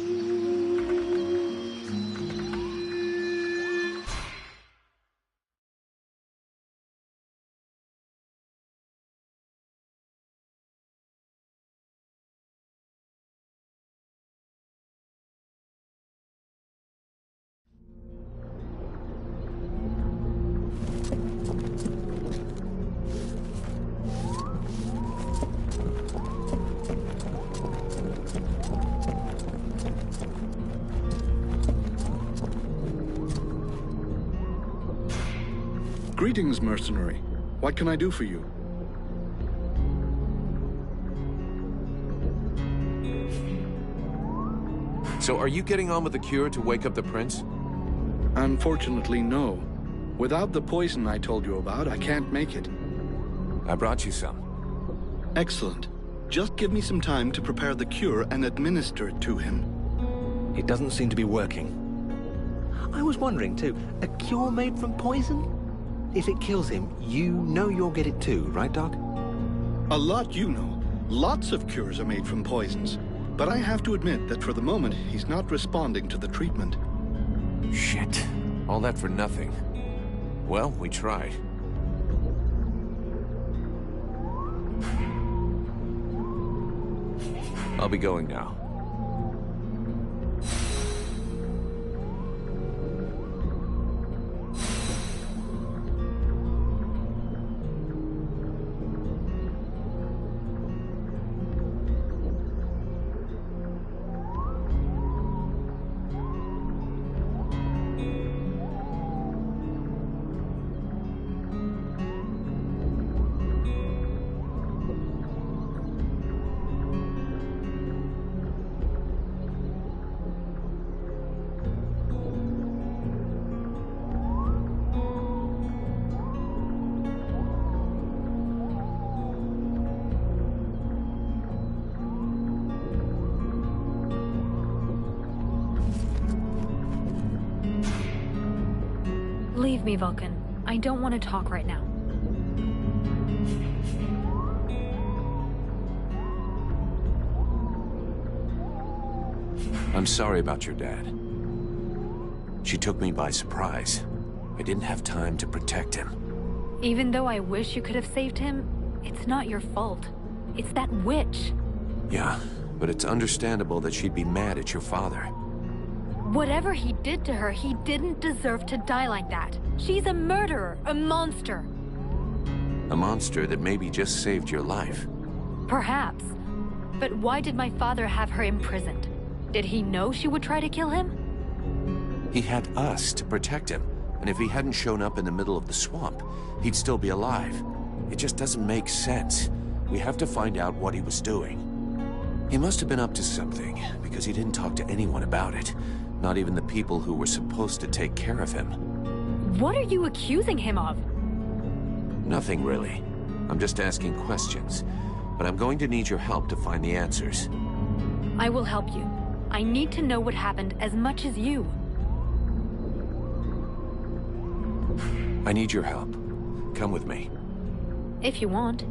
Greetings, mercenary. What can I do for you? So are you getting on with the cure to wake up the prince? Unfortunately, no. Without the poison I told you about, I can't make it. I brought you some. Excellent. Just give me some time to prepare the cure and administer it to him. It doesn't seem to be working. I was wondering, too, a cure made from poison? If it kills him, you know you'll get it too, right, Doc? A lot you know. Lots of cures are made from poisons. But I have to admit that for the moment, he's not responding to the treatment. Shit. All that for nothing. Well, we tried. I'll be going now. Leave me, Vulcan. I don't want to talk right now. I'm sorry about your dad. She took me by surprise. I didn't have time to protect him. Even though I wish you could have saved him, it's not your fault. It's that witch. Yeah, but it's understandable that she'd be mad at your father. Whatever he did to her, he didn't deserve to die like that. She's a murderer, a monster. A monster that maybe just saved your life. Perhaps. But why did my father have her imprisoned? Did he know she would try to kill him? He had us to protect him, and if he hadn't shown up in the middle of the swamp, he'd still be alive. It just doesn't make sense. We have to find out what he was doing. He must have been up to something, because he didn't talk to anyone about it. Not even the people who were supposed to take care of him. What are you accusing him of? Nothing, really. I'm just asking questions. But I'm going to need your help to find the answers. I will help you. I need to know what happened as much as you. I need your help. Come with me. If you want.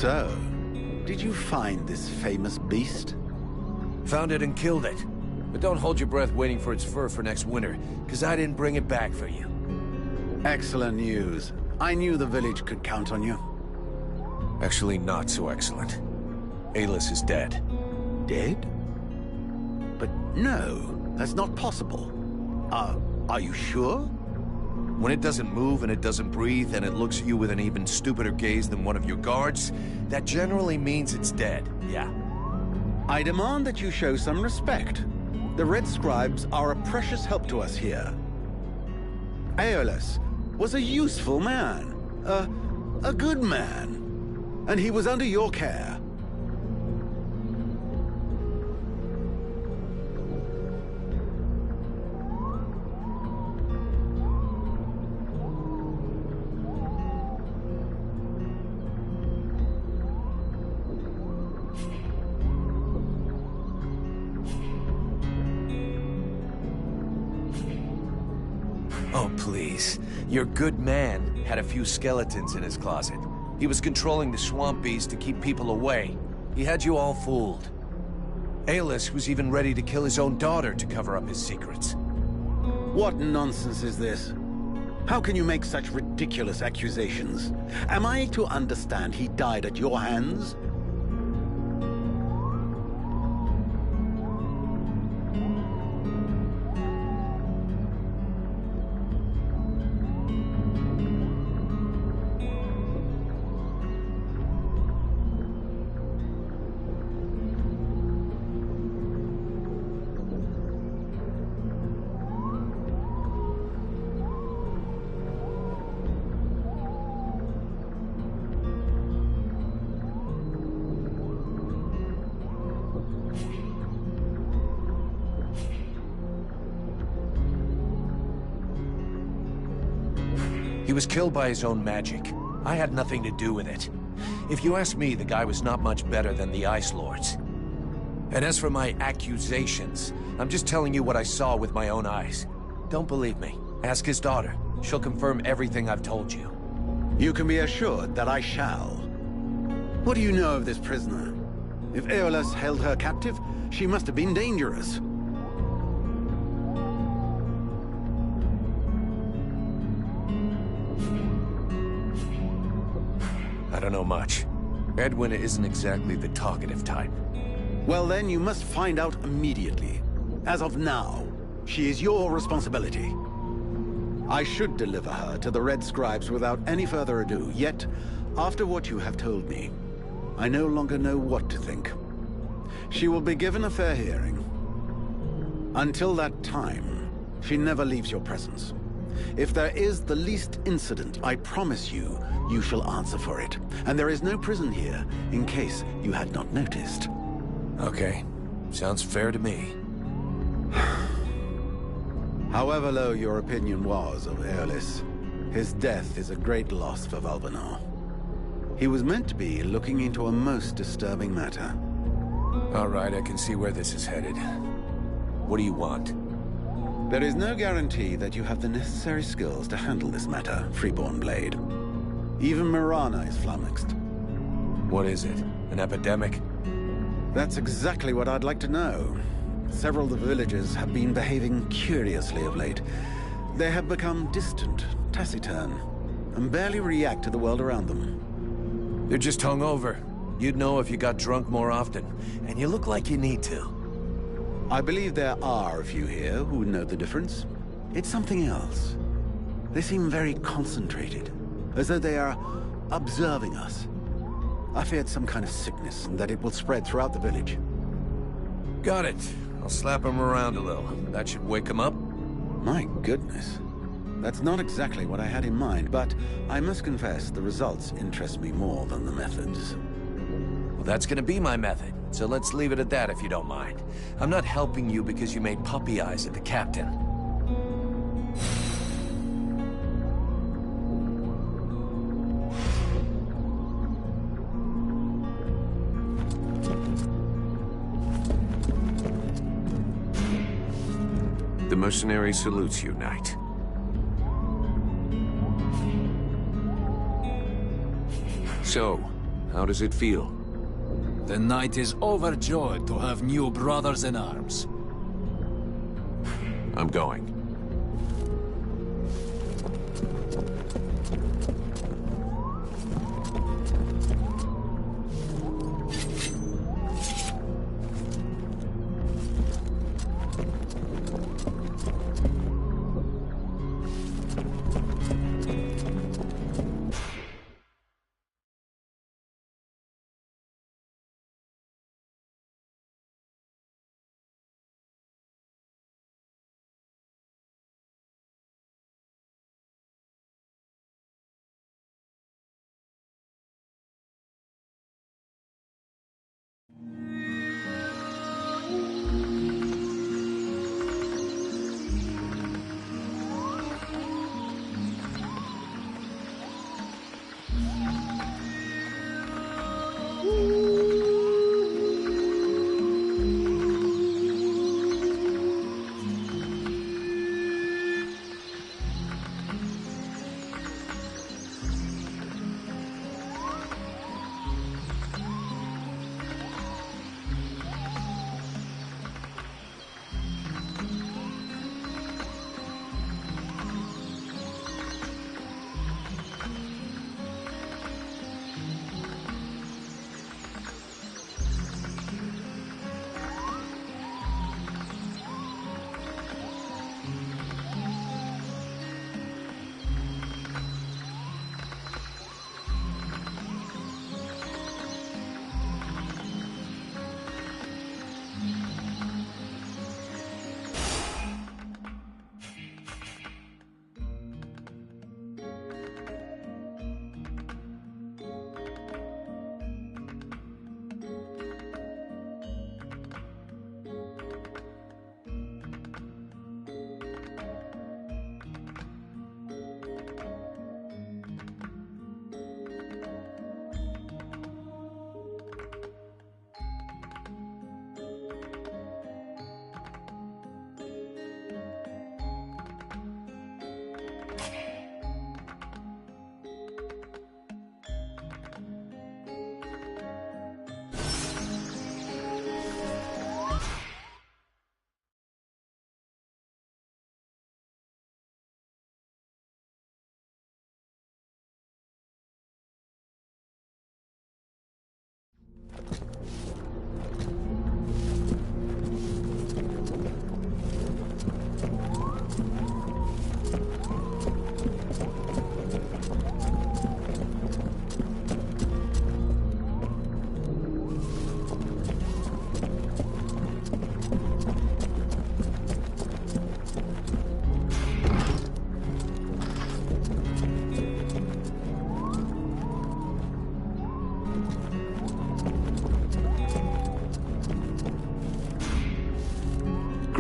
So, did you find this famous beast? Found it and killed it. But don't hold your breath waiting for its fur for next winter, because I didn't bring it back for you. Excellent news. I knew the village could count on you. Actually, not so excellent. Alis is dead. Dead? But no, that's not possible. Are you sure? When it doesn't move and it doesn't breathe and it looks at you with an even stupider gaze than one of your guards, that generally means it's dead, yeah. I demand that you show some respect. The Red Scribes are a precious help to us here. Aeolus was a useful man, a good man, and he was under your care. Oh, please. Your good man had a few skeletons in his closet. He was controlling the swamp bees to keep people away. He had you all fooled. Aeolus was even ready to kill his own daughter to cover up his secrets. What nonsense is this? How can you make such ridiculous accusations? Am I to understand he died at your hands? He was killed by his own magic. I had nothing to do with it. If you ask me, the guy was not much better than the Ice Lords. And as for my accusations, I'm just telling you what I saw with my own eyes. Don't believe me. Ask his daughter. She'll confirm everything I've told you. You can be assured that I shall. What do you know of this prisoner? If Aeolus held her captive, she must have been dangerous. I don't know much. Edwin isn't exactly the talkative type. Well then, you must find out immediately. As of now, she is your responsibility. I should deliver her to the Red Scribes without any further ado, yet, after what you have told me, I no longer know what to think. She will be given a fair hearing. Until that time, she never leaves your presence. If there is the least incident, I promise you, you shall answer for it. And there is no prison here, in case you had not noticed. Okay. Sounds fair to me. However low your opinion was of Aeolus, his death is a great loss for Valvenar. He was meant to be looking into a most disturbing matter. All right, I can see where this is headed. What do you want? There is no guarantee that you have the necessary skills to handle this matter, Freeborn Blade. Even Mirana is flummoxed. What is it? An epidemic? That's exactly what I'd like to know. Several of the villagers have been behaving curiously of late. They have become distant, taciturn, and barely react to the world around them. They're just hungover. You'd know if you got drunk more often, and you look like you need to. I believe there are a few here who know the difference. It's something else. They seem very concentrated, as though they are observing us. I feared some kind of sickness, and that it will spread throughout the village. Got it. I'll slap him around a little. That should wake him up. My goodness. That's not exactly what I had in mind, but I must confess the results interest me more than the methods. Well, that's gonna be my method, so let's leave it at that if you don't mind. I'm not helping you because you made puppy eyes at the captain. The mercenary salutes you, knight. So, How does it feel? The knight is overjoyed to have new brothers in arms. I'm going.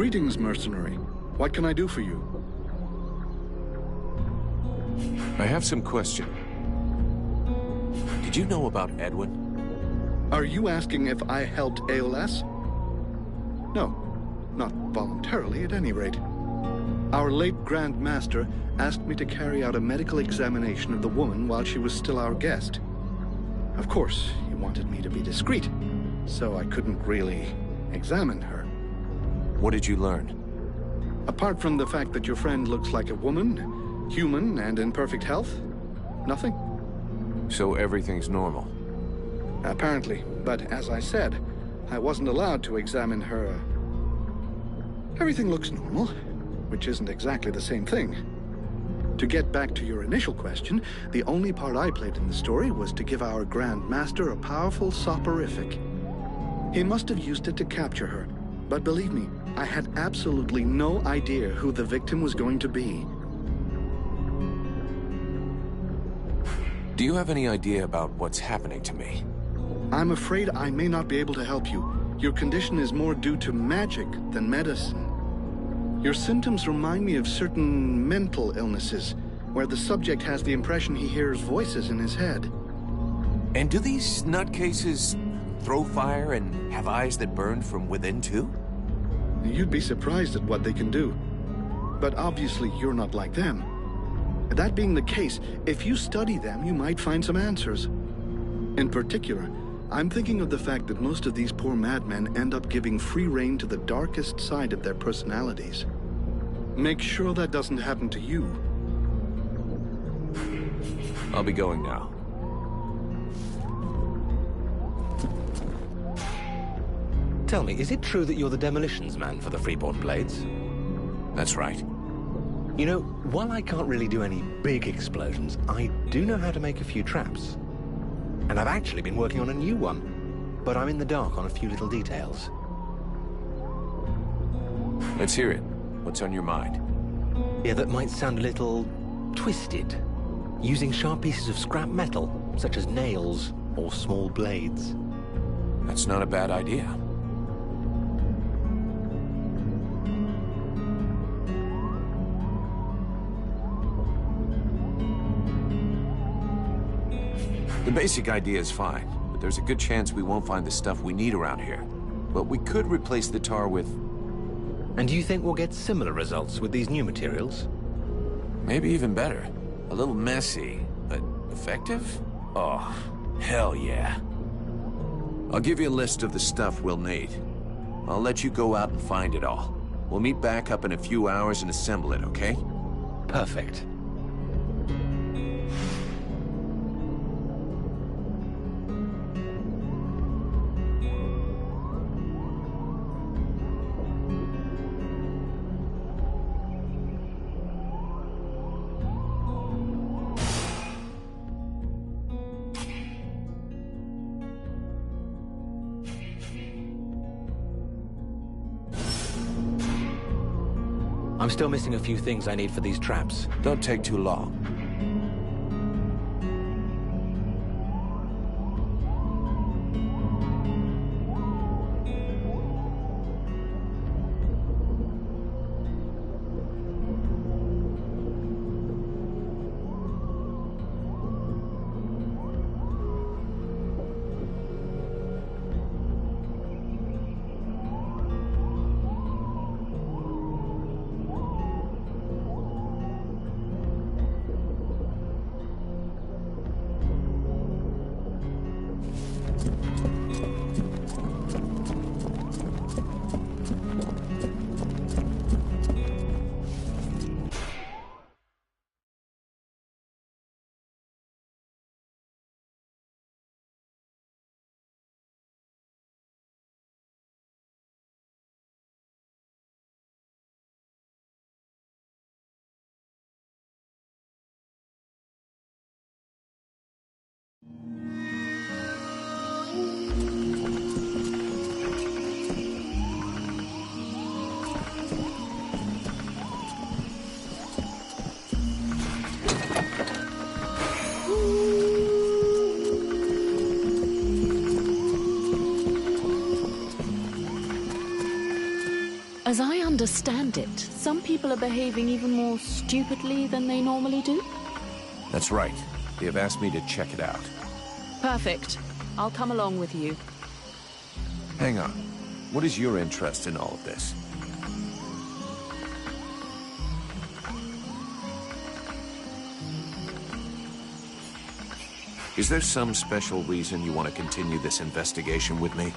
Greetings, mercenary. What can I do for you? I have some question. Did you know about Edwin? Are you asking if I helped ALS? No, not voluntarily at any rate. Our late Grand Master asked me to carry out a medical examination of the woman while she was still our guest. Of course, he wanted me to be discreet, so I couldn't really examine her. What did you learn? Apart from the fact that your friend looks like a woman, human and in perfect health, nothing. So everything's normal? Apparently, but as I said, I wasn't allowed to examine her. Everything looks normal, which isn't exactly the same thing. To get back to your initial question, the only part I played in the story was to give our Grand Master a powerful soporific. He must have used it to capture her, but believe me, I had absolutely no idea who the victim was going to be. Do you have any idea about what's happening to me? I'm afraid I may not be able to help you. Your condition is more due to magic than medicine. Your symptoms remind me of certain mental illnesses, where the subject has the impression he hears voices in his head. And do these nutcases throw fire and have eyes that burn from within too? You'd be surprised at what they can do. But obviously you're not like them. That being the case, if you study them, you might find some answers. In particular, I'm thinking of the fact that most of these poor madmen end up giving free rein to the darkest side of their personalities. Make sure that doesn't happen to you. I'll be going now. Tell me, is it true that you're the demolitions man for the Freeport Blades? That's right. You know, while I can't really do any big explosions, I do know how to make a few traps. And I've actually been working on a new one, but I'm in the dark on a few little details. Let's hear it. What's on your mind? Yeah, that might sound a little twisted. Using sharp pieces of scrap metal, such as nails or small blades. That's not a bad idea. The basic idea is fine, but there's a good chance we won't find the stuff we need around here. But we could replace the tar with... And do you think we'll get similar results with these new materials? Maybe even better. A little messy, but effective? Oh, hell yeah. I'll give you a list of the stuff we'll need. I'll let you go out and find it all. We'll meet back up in a few hours and assemble it, okay? Perfect. I'm still missing a few things I need for these traps. Don't take too long. As I understand it, some people are behaving even more stupidly than they normally do. That's right. They have asked me to check it out. Perfect. I'll come along with you. Hang on. What is your interest in all of this? Is there some special reason you want to continue this investigation with me?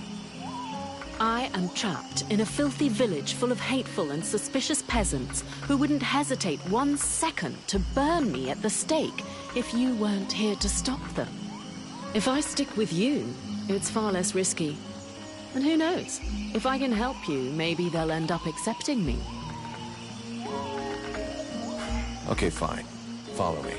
I am trapped in a filthy village full of hateful and suspicious peasants who wouldn't hesitate 1 second to burn me at the stake if you weren't here to stop them. If I stick with you, it's far less risky. And who knows? If I can help you, maybe they'll end up accepting me. Okay, fine. Follow me.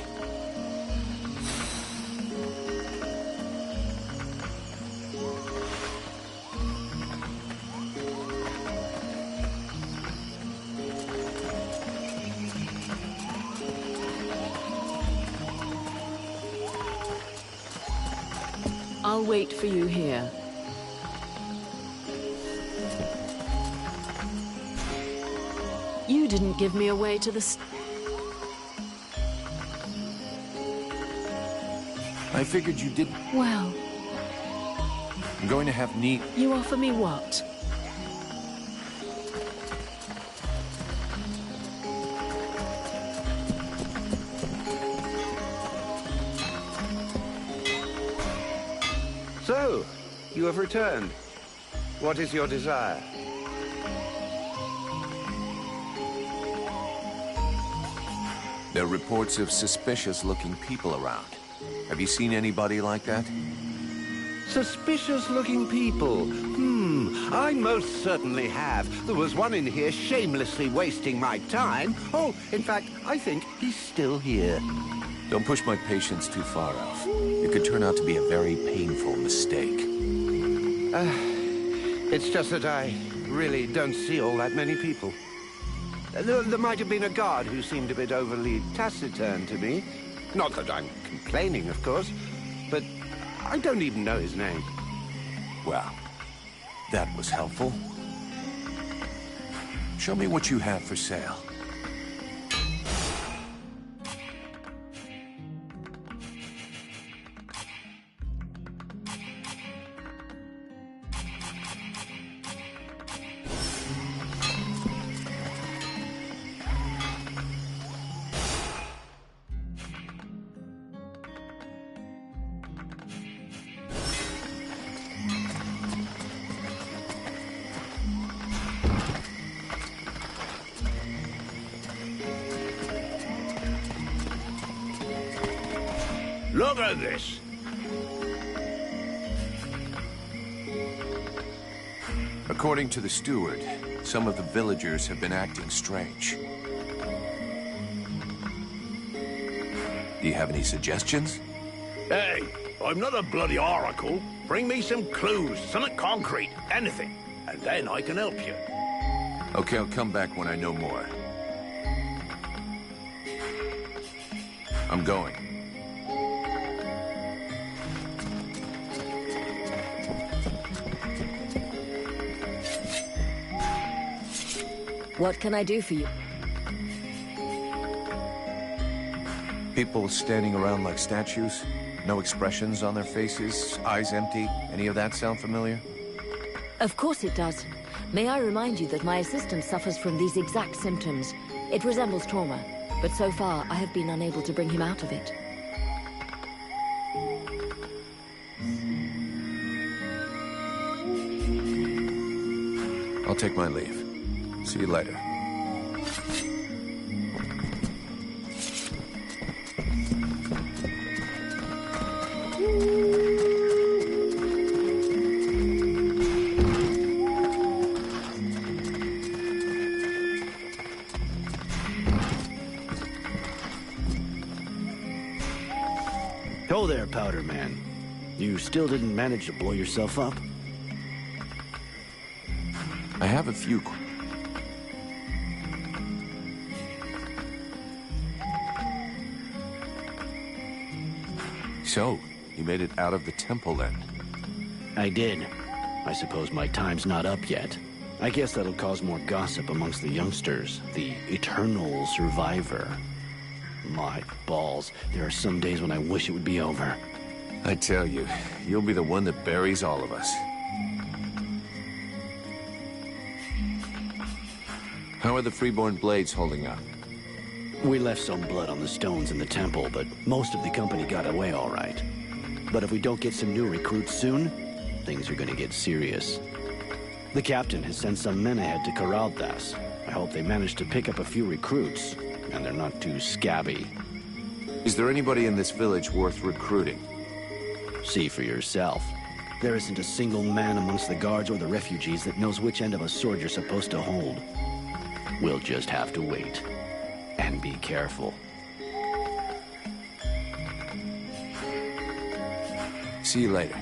I'll wait for you here. You didn't give me away to the I figured you did. Well, I'm going to have neat... You offer me what? So, you have returned. What is your desire? There are reports of suspicious-looking people around. Have you seen anybody like that? Suspicious-looking people? I most certainly have. There was one in here shamelessly wasting my time. Oh, in fact, I think he's still here. Don't push my patience too far, Alf. It could turn out to be a very painful mistake. It's just that I really don't see all that many people. There might have been a guard who seemed a bit overly taciturn to me. Not that I'm complaining, of course, but I don't even know his name. Well, that was helpful. Show me what you have for sale. Look at this. According to the steward, some of the villagers have been acting strange. Do you have any suggestions? Hey, I'm not a bloody oracle. Bring me some clues, something concrete, anything, and then I can help you. Okay, I'll come back when I know more. I'm going. What can I do for you? People standing around like statues? No expressions on their faces? Eyes empty? Any of that sound familiar? Of course it does. May I remind you that my assistant suffers from these exact symptoms. It resembles trauma, but so far I have been unable to bring him out of it. I'll take my leave. See you later. Ho there, Powder Man. You still didn't manage to blow yourself up? I have a few... So, you made it out of the temple then? I did. I suppose my time's not up yet. I guess that'll cause more gossip amongst the youngsters. The eternal survivor. My balls. There are some days when I wish it would be over. I tell you, you'll be the one that buries all of us. How are the Freeborn Blades holding up? We left some blood on the stones in the temple, but most of the company got away all right. But if we don't get some new recruits soon, things are gonna get serious. The captain has sent some men ahead to Karalthas. I hope they manage to pick up a few recruits, and they're not too scabby. Is there anybody in this village worth recruiting? See for yourself. There isn't a single man amongst the guards or the refugees that knows which end of a sword you're supposed to hold. We'll just have to wait. And be careful. See you later.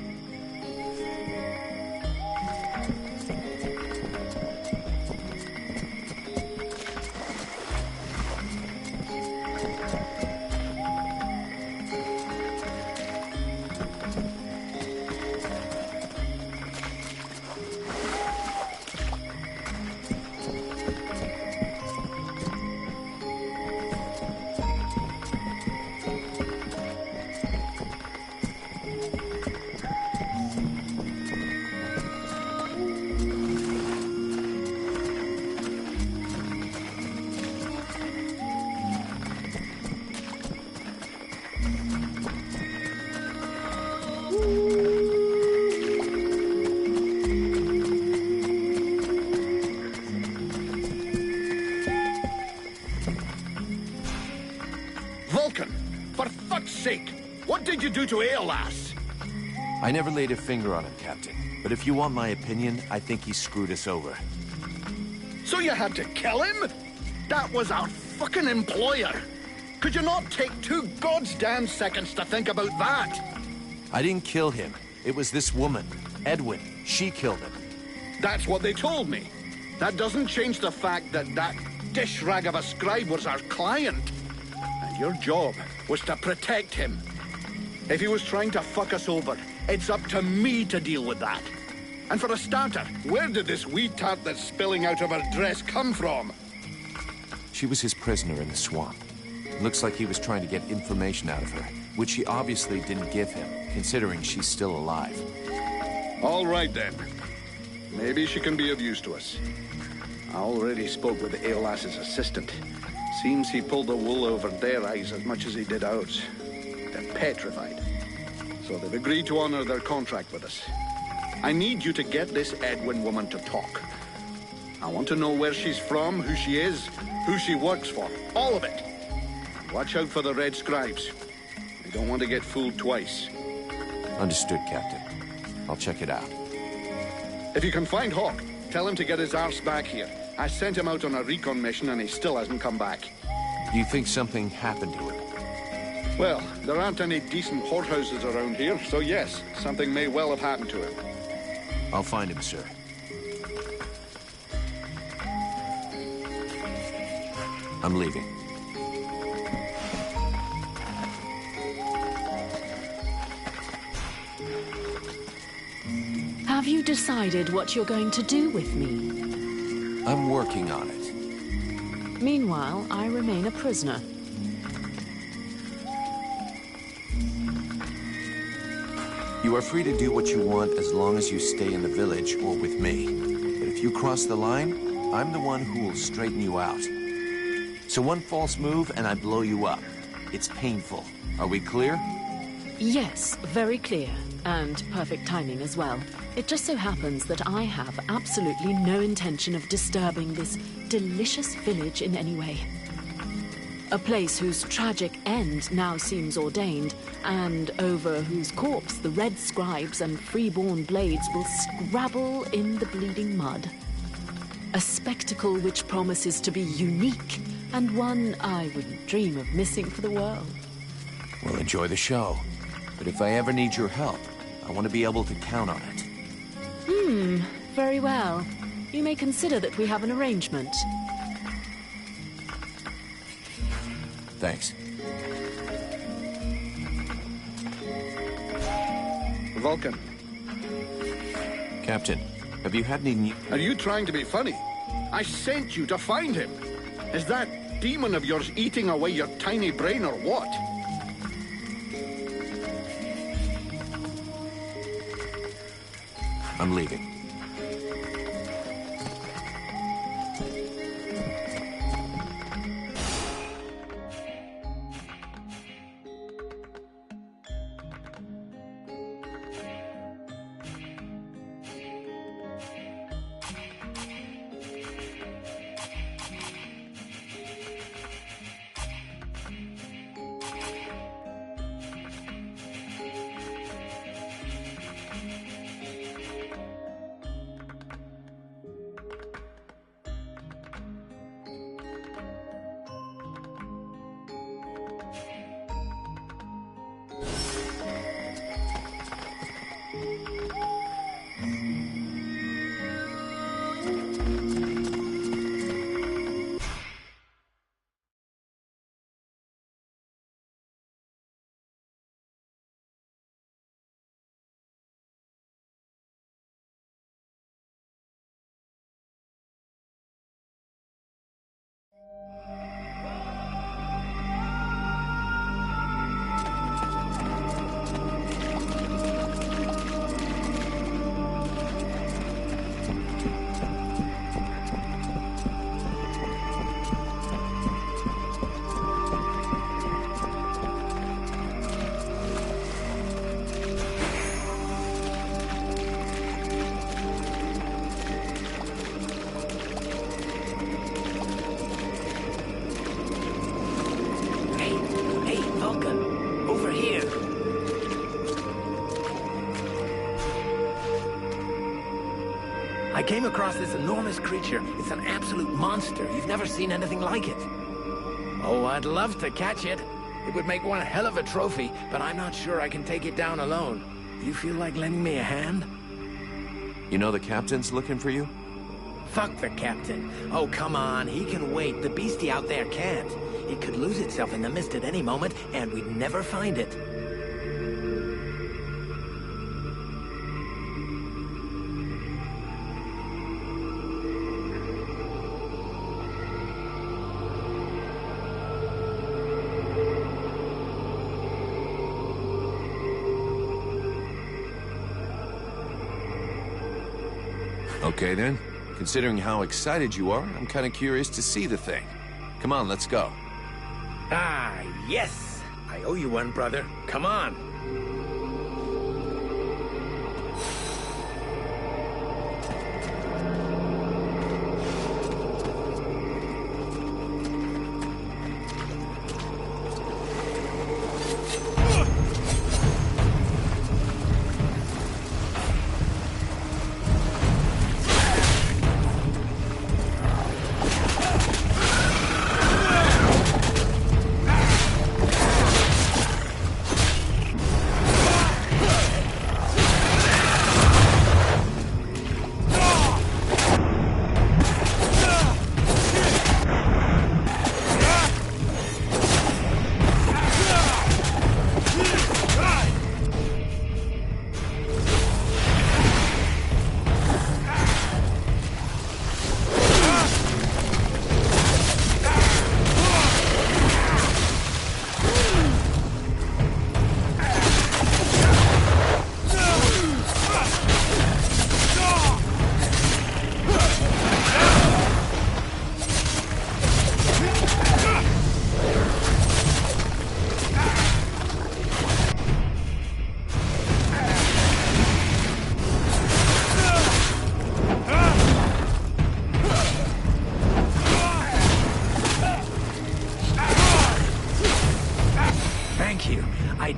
sake! What did you do to Aeolas? I never laid a finger on him, Captain. But if you want my opinion, I think he screwed us over. So you had to kill him? That was our fucking employer. Could you not take 2 goddamn seconds to think about that? I didn't kill him. It was this woman, Edwin. She killed him. That's what they told me. That doesn't change the fact that that dish rag of a scribe was our client. And your job was to protect him. If he was trying to fuck us over, it's up to me to deal with that. And for a starter, where did this wee tart that's spilling out of her dress come from? She was his prisoner in the swamp. Looks like he was trying to get information out of her, which he obviously didn't give him, considering she's still alive. All right, then. Maybe she can be of use to us. I already spoke with Aeolas's assistant. Seems he pulled the wool over their eyes as much as he did ours. They're petrified. So they've agreed to honor their contract with us. I need you to get this Edwin woman to talk. I want to know where she's from, who she is, who she works for. All of it. Watch out for the Red Scribes. I don't want to get fooled twice. Understood, Captain. I'll check it out. If you can find Hawk, tell him to get his arse back here. I sent him out on a recon mission and he still hasn't come back. Do you think something happened to him? Well, there aren't any decent whorehouses around here, so yes, something may well have happened to him. I'll find him, sir. I'm leaving. Have you decided what you're going to do with me? I'm working on it. Meanwhile, I remain a prisoner. You are free to do what you want as long as you stay in the village or with me. But if you cross the line, I'm the one who will straighten you out. So one false move and I blow you up. It's painful. Are we clear? Yes, very clear. And perfect timing as well. It just so happens that I have absolutely no intention of disturbing this delicious village in any way. A place whose tragic end now seems ordained, and over whose corpse the red scribes and freeborn blades will scrabble in the bleeding mud. A spectacle which promises to be unique, and one I wouldn't dream of missing for the world. Well, enjoy the show. But if I ever need your help, I want to be able to count on it. Very well. You may consider that we have an arrangement. Thanks. Vulcan. Captain, have you had any new... Are you trying to be funny? I sent you to find him. Is that demon of yours eating away your tiny brain or what? I'm leaving. came across this enormous creature. It's an absolute monster. You've never seen anything like it. Oh, I'd love to catch it. It would make one hell of a trophy, but I'm not sure I can take it down alone. You feel like lending me a hand? You know the captain's looking for you? Fuck the captain. Oh, come on. He can wait. The beastie out there can't. It could lose itself in the mist at any moment, and we'd never find it. Okay, then. Considering how excited you are, I'm kind of curious to see the thing. Come on, let's go. Ah, yes! I owe you one, brother. Come on.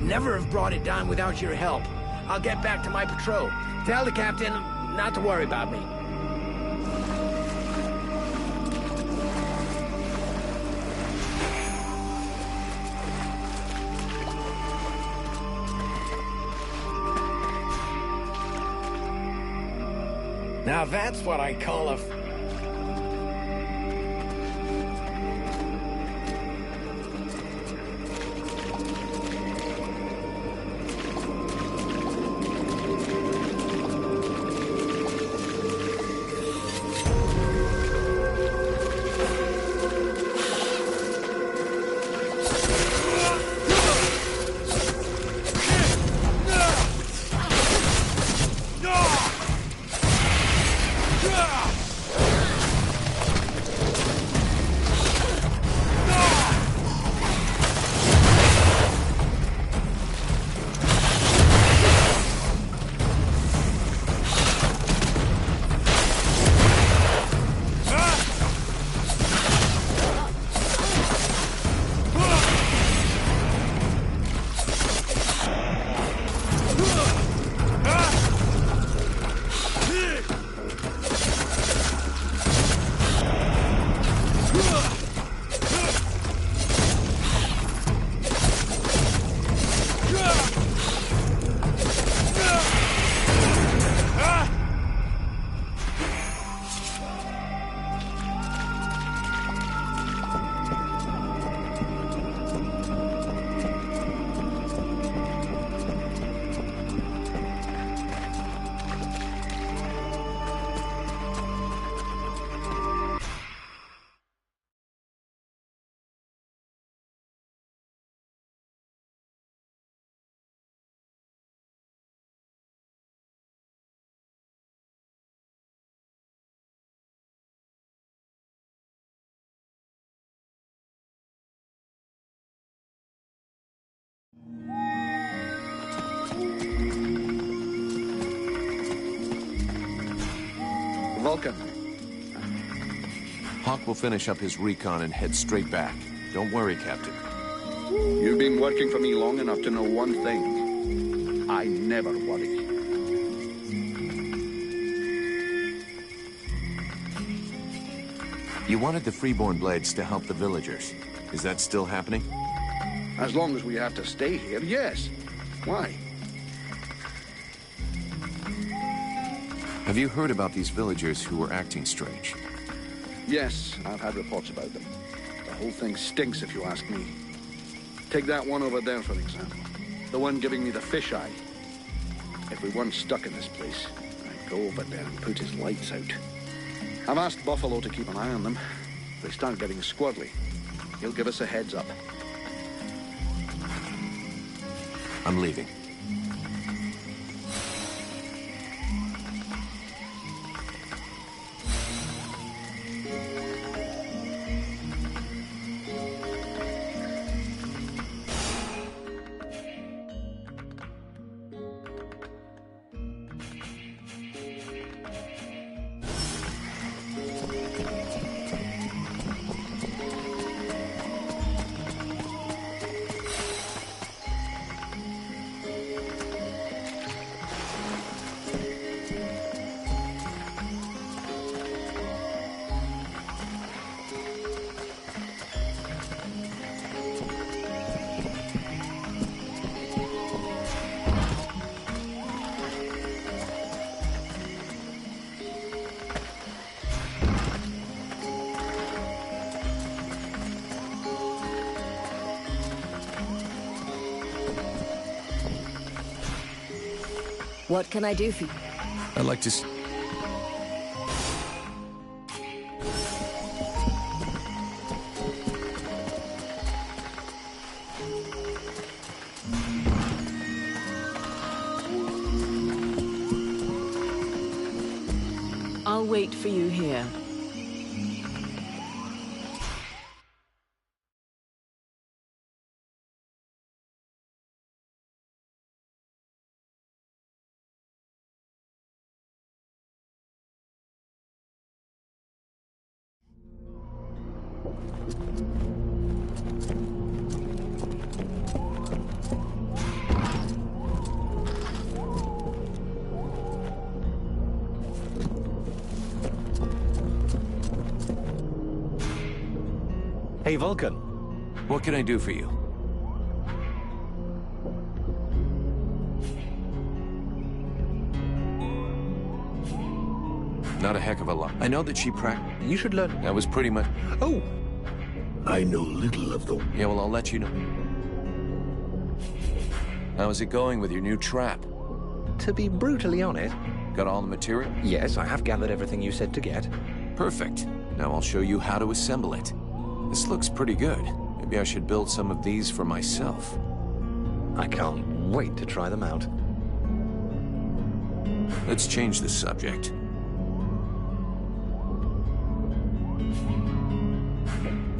Never have brought it down without your help. I'll get back to my patrol. Tell the captain not to worry about me. Now that's what I call a... Vulcan. Hawk will finish up his recon and head straight back. Don't worry, Captain. You've been working for me long enough to know one thing. I never worry. You wanted the Freeborn Blades to help the villagers. Is that still happening? As long as we have to stay here, yes. Why? Have you heard about these villagers who were acting strange? Yes, I've had reports about them. The whole thing stinks, if you ask me. Take that one over there, for example. The one giving me the fisheye. If we weren't stuck in this place, I'd go over there and put his lights out. I've asked Buffalo to keep an eye on them. If they start getting squaddly, he'll give us a heads up. I'm leaving. What can I do for you? I'd like to I'll wait for you here. Hey, Vulcan. What can I do for you? Not a heck of a lot. I know that she You should learn. That was pretty much... Oh! I know little of the... Yeah, well, I'll let you know. How's it going with your new trap? To be brutally honest... Got all the material? Yes, I have gathered everything you said to get. Perfect. Now I'll show you how to assemble it. This looks pretty good. Maybe I should build some of these for myself. I can't wait to try them out. Let's change the subject.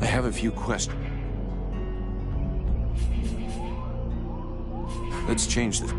I have a few questions. Let's change this.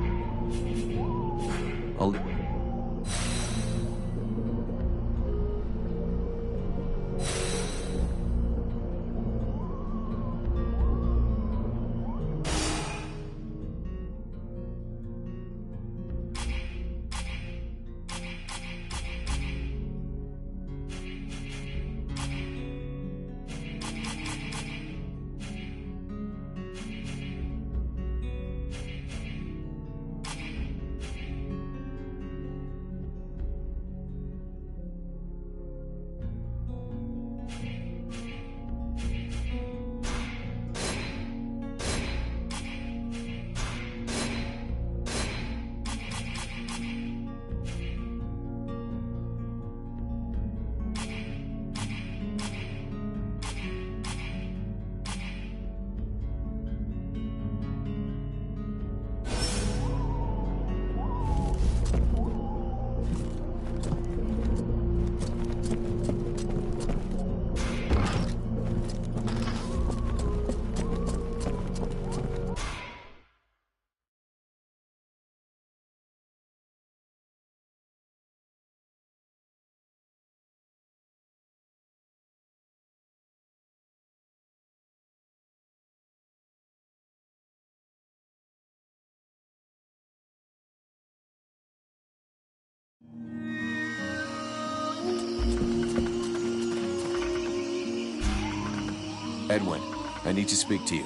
Edwin, I need to speak to you.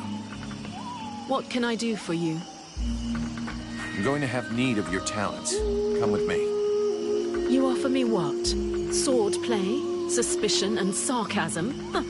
What can I do for you? I'm going to have need of your talents. Come with me. You offer me what? Sword play, suspicion, and sarcasm? Huh.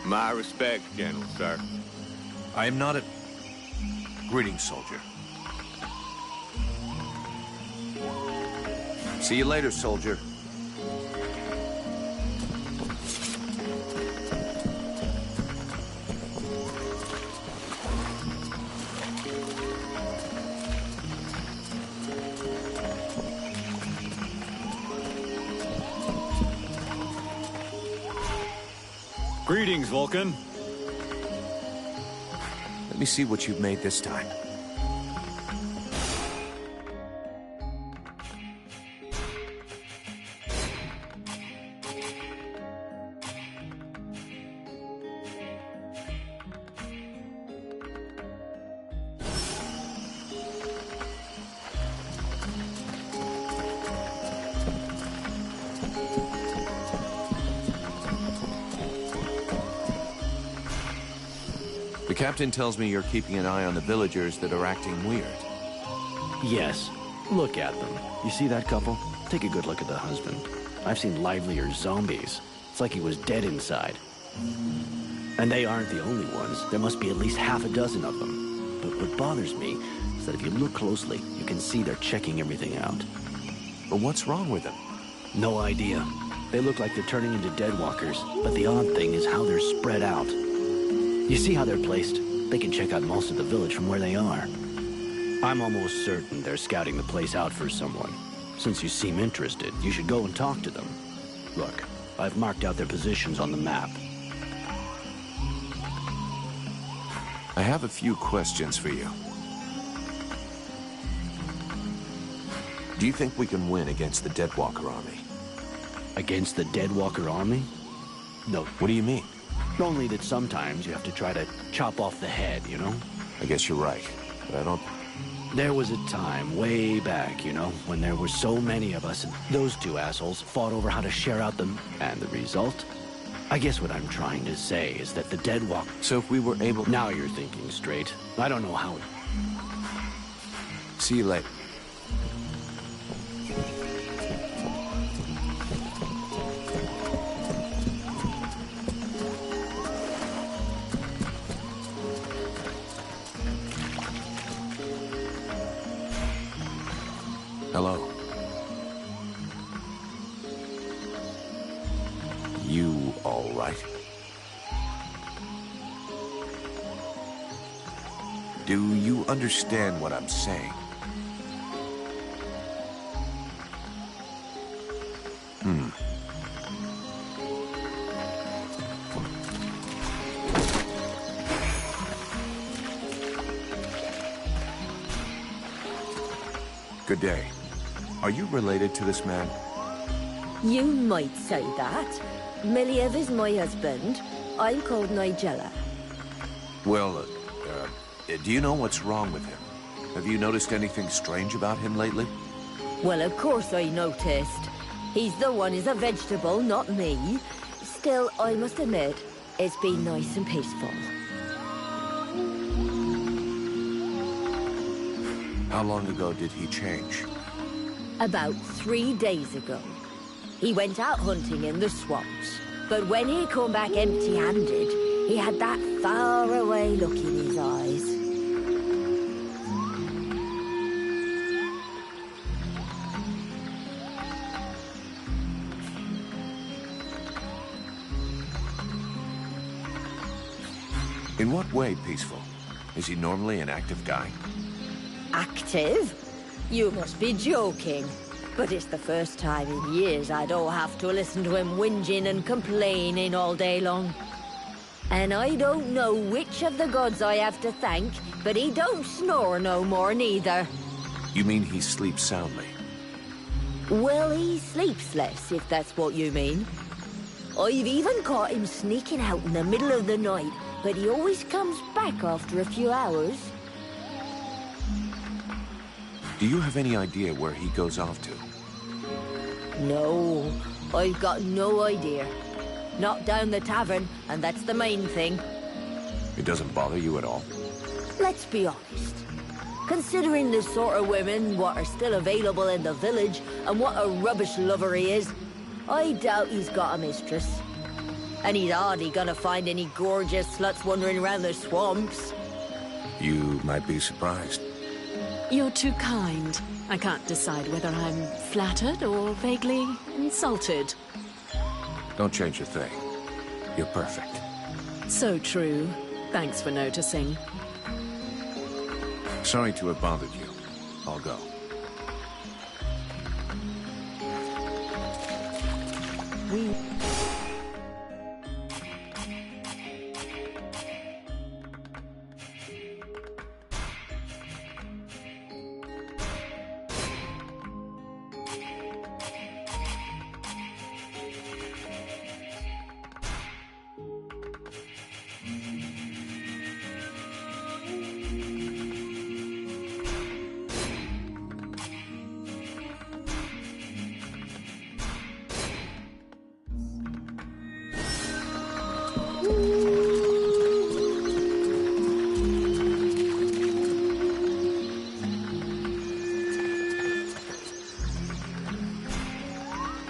My respect, General, sir. I am not a... Greetings, soldier. See you later, soldier. Greetings, Vulcan. Let me see what you've made this time. The captain tells me you're keeping an eye on the villagers that are acting weird. Yes. Look at them. You see that couple? Take a good look at the husband. I've seen livelier zombies. It's like he was dead inside. And they aren't the only ones. There must be at least half a dozen of them. But what bothers me is that if you look closely, you can see they're checking everything out. But what's wrong with them? No idea. They look like they're turning into deadwalkers, but the odd thing is how they're spread out. You see how they're placed? They can check out most of the village from where they are. I'm almost certain they're scouting the place out for someone. Since you seem interested, you should go and talk to them. Look, I've marked out their positions on the map. I have a few questions for you. Do you think we can win against the Deadwalker army? Against the Deadwalker army? No. What do you mean? Only that sometimes you have to try to chop off the head, you know? I guess you're right, but I don't... There was a time, way back, you know, when there were so many of us, and those two assholes fought over how to share out them, and the result? I guess what I'm trying to say is that the Deadwalk... So if we were able... Now you're thinking straight. I don't know how it... See you later. Hello. You all right? Do you understand what I'm saying? Good day. Are you related to this man? You might say that. Miliev is my husband. I'm called Nigella. Well, do you know what's wrong with him? Have you noticed anything strange about him lately? Well, of course I noticed. He's the one who's a vegetable, not me. Still, I must admit, it's been nice and peaceful. How long ago did he change? About 3 days ago. He went out hunting in the swamps. But when he come back empty-handed, he had that far-away look in his eyes. In what way peaceful? Is he normally an active guy? Active? You must be joking. But it's the first time in years I don't have to listen to him whinging and complaining all day long. And I don't know which of the gods I have to thank, but he don't snore no more neither. You mean he sleeps soundly? Well, he sleeps less, if that's what you mean. I've even caught him sneaking out in the middle of the night, but he always comes back after a few hours. Do you have any idea where he goes off to? No, I've got no idea. Not down the tavern, and that's the main thing. It doesn't bother you at all? Let's be honest. Considering the sort of women what are still available in the village, and what a rubbish lover he is, I doubt he's got a mistress. And he's hardly gonna find any gorgeous sluts wandering around the swamps. You might be surprised. You're too kind. I can't decide whether I'm flattered or vaguely insulted. Don't change a thing. You're perfect. So true. Thanks for noticing. Sorry to have bothered you. I'll go.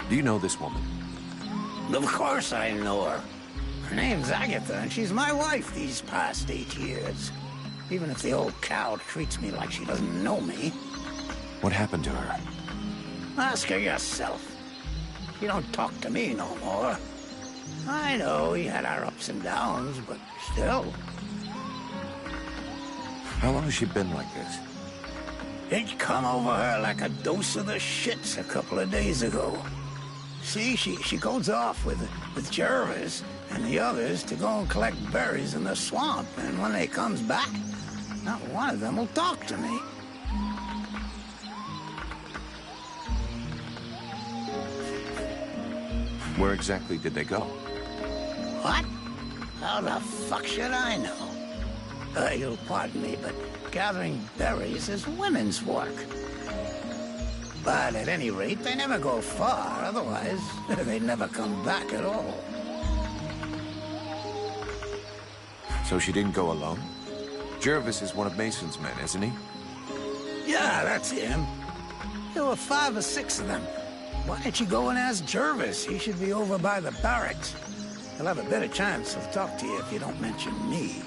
Do you know this woman? Of course I know her. Her name's Agatha, and she's my wife these past 8 years. Even if the old cow treats me like she doesn't know me. What happened to her? Ask her yourself. She don't talk to me no more. I know we had our ups and downs, but still. How long has she been like this? It come over her like a dose of the shits a couple of days ago. See, she goes off with Jervis and the others to go and collect berries in the swamp, and when they comes back, not one of them will talk to me. Where exactly did they go? What? How the fuck should I know? You'll pardon me, but gathering berries is women's work. But at any rate, they never go far, otherwise they'd never come back at all. So she didn't go alone? Jervis is one of Mason's men, isn't he? Yeah, that's him. There were 5 or 6 of them. Why don't you go and ask Jervis? He should be over by the barracks. He'll have a better chance of talk to you if you don't mention me.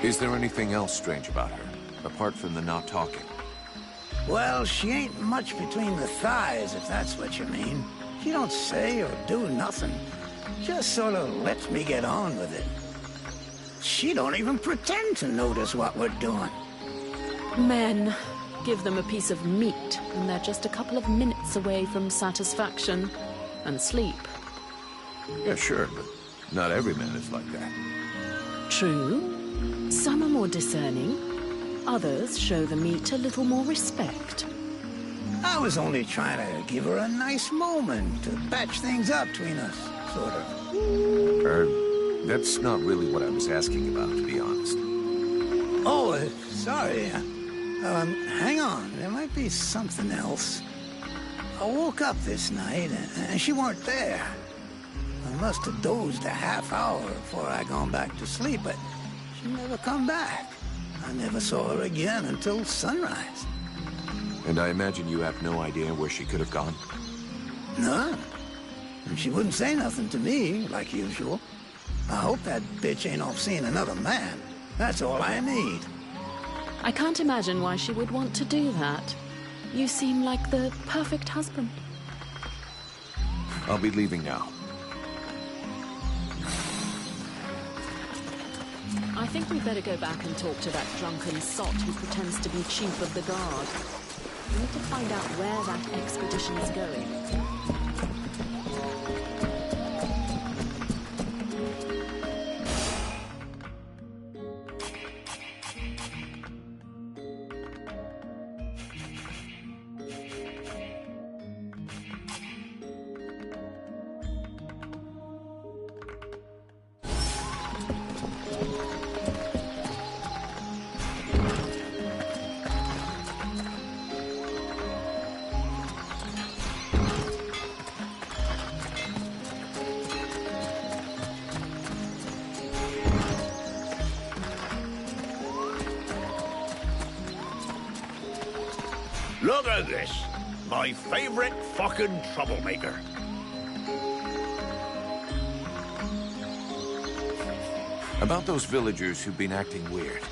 Is there anything else strange about her, apart from the not talking? Well, she ain't much between the thighs, if that's what you mean. She don't say or do nothing. Just sort of lets me get on with it. She don't even pretend to notice what we're doing. Men. Give them a piece of meat, and they're just a couple of minutes away from satisfaction. And sleep. Yeah, sure, but not every man is like that. True. Some are more discerning. Others show the meat a little more respect. I was only trying to give her a nice moment to patch things up between us, sort of. That's not really what I was asking about, to be honest. Oh, sorry. Hang on. There might be something else. I woke up this night, and she weren't there. I must have dozed a half hour before I gone back to sleep, but she never come back. I never saw her again until sunrise. And I imagine you have no idea where she could have gone? None. And she wouldn't say nothing to me, like usual. I hope that bitch ain't off seeing another man. That's all I need. I can't imagine why she would want to do that. You seem like the perfect husband. I'll be leaving now. I think we'd better go back and talk to that drunken sot who pretends to be chief of the guard. We need to find out where that expedition is going. Look at this. My favorite fucking troublemaker. About those villagers who've been acting weird.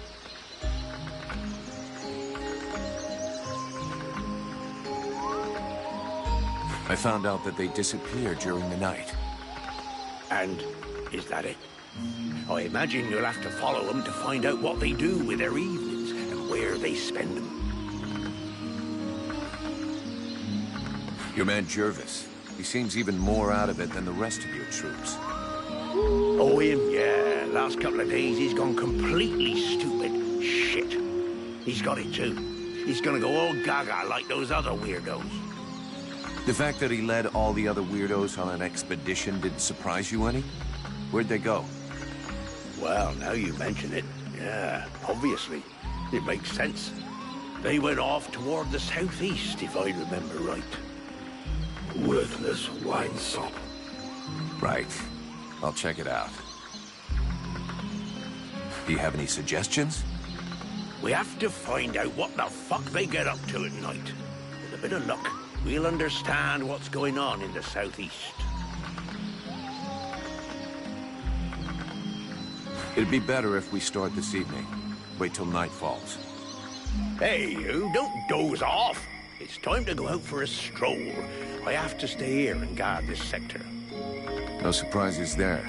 I found out that they disappeared during the night. And is that it? I imagine you'll have to follow them to find out what they do with their evenings and where they spend them. Your man Jervis. He seems even more out of it than the rest of your troops. Oh, him? Yeah. Last couple of days, he's gone completely stupid. Shit. He's got it, too. He's gonna go all gaga like those other weirdos. The fact that he led all the other weirdos on an expedition didn't surprise you any? Where'd they go? Well, now you mention it, yeah, obviously. It makes sense. They went off toward the southeast, if I remember right. Worthless winesop. Right. I'll check it out. Do you have any suggestions? We have to find out what the fuck they get up to at night. With a bit of luck, we'll understand what's going on in the southeast. It'd be better if we start this evening. Wait till night falls. Hey, you, don't doze off. It's time to go out for a stroll. I have to stay here and guard this sector. No surprises there.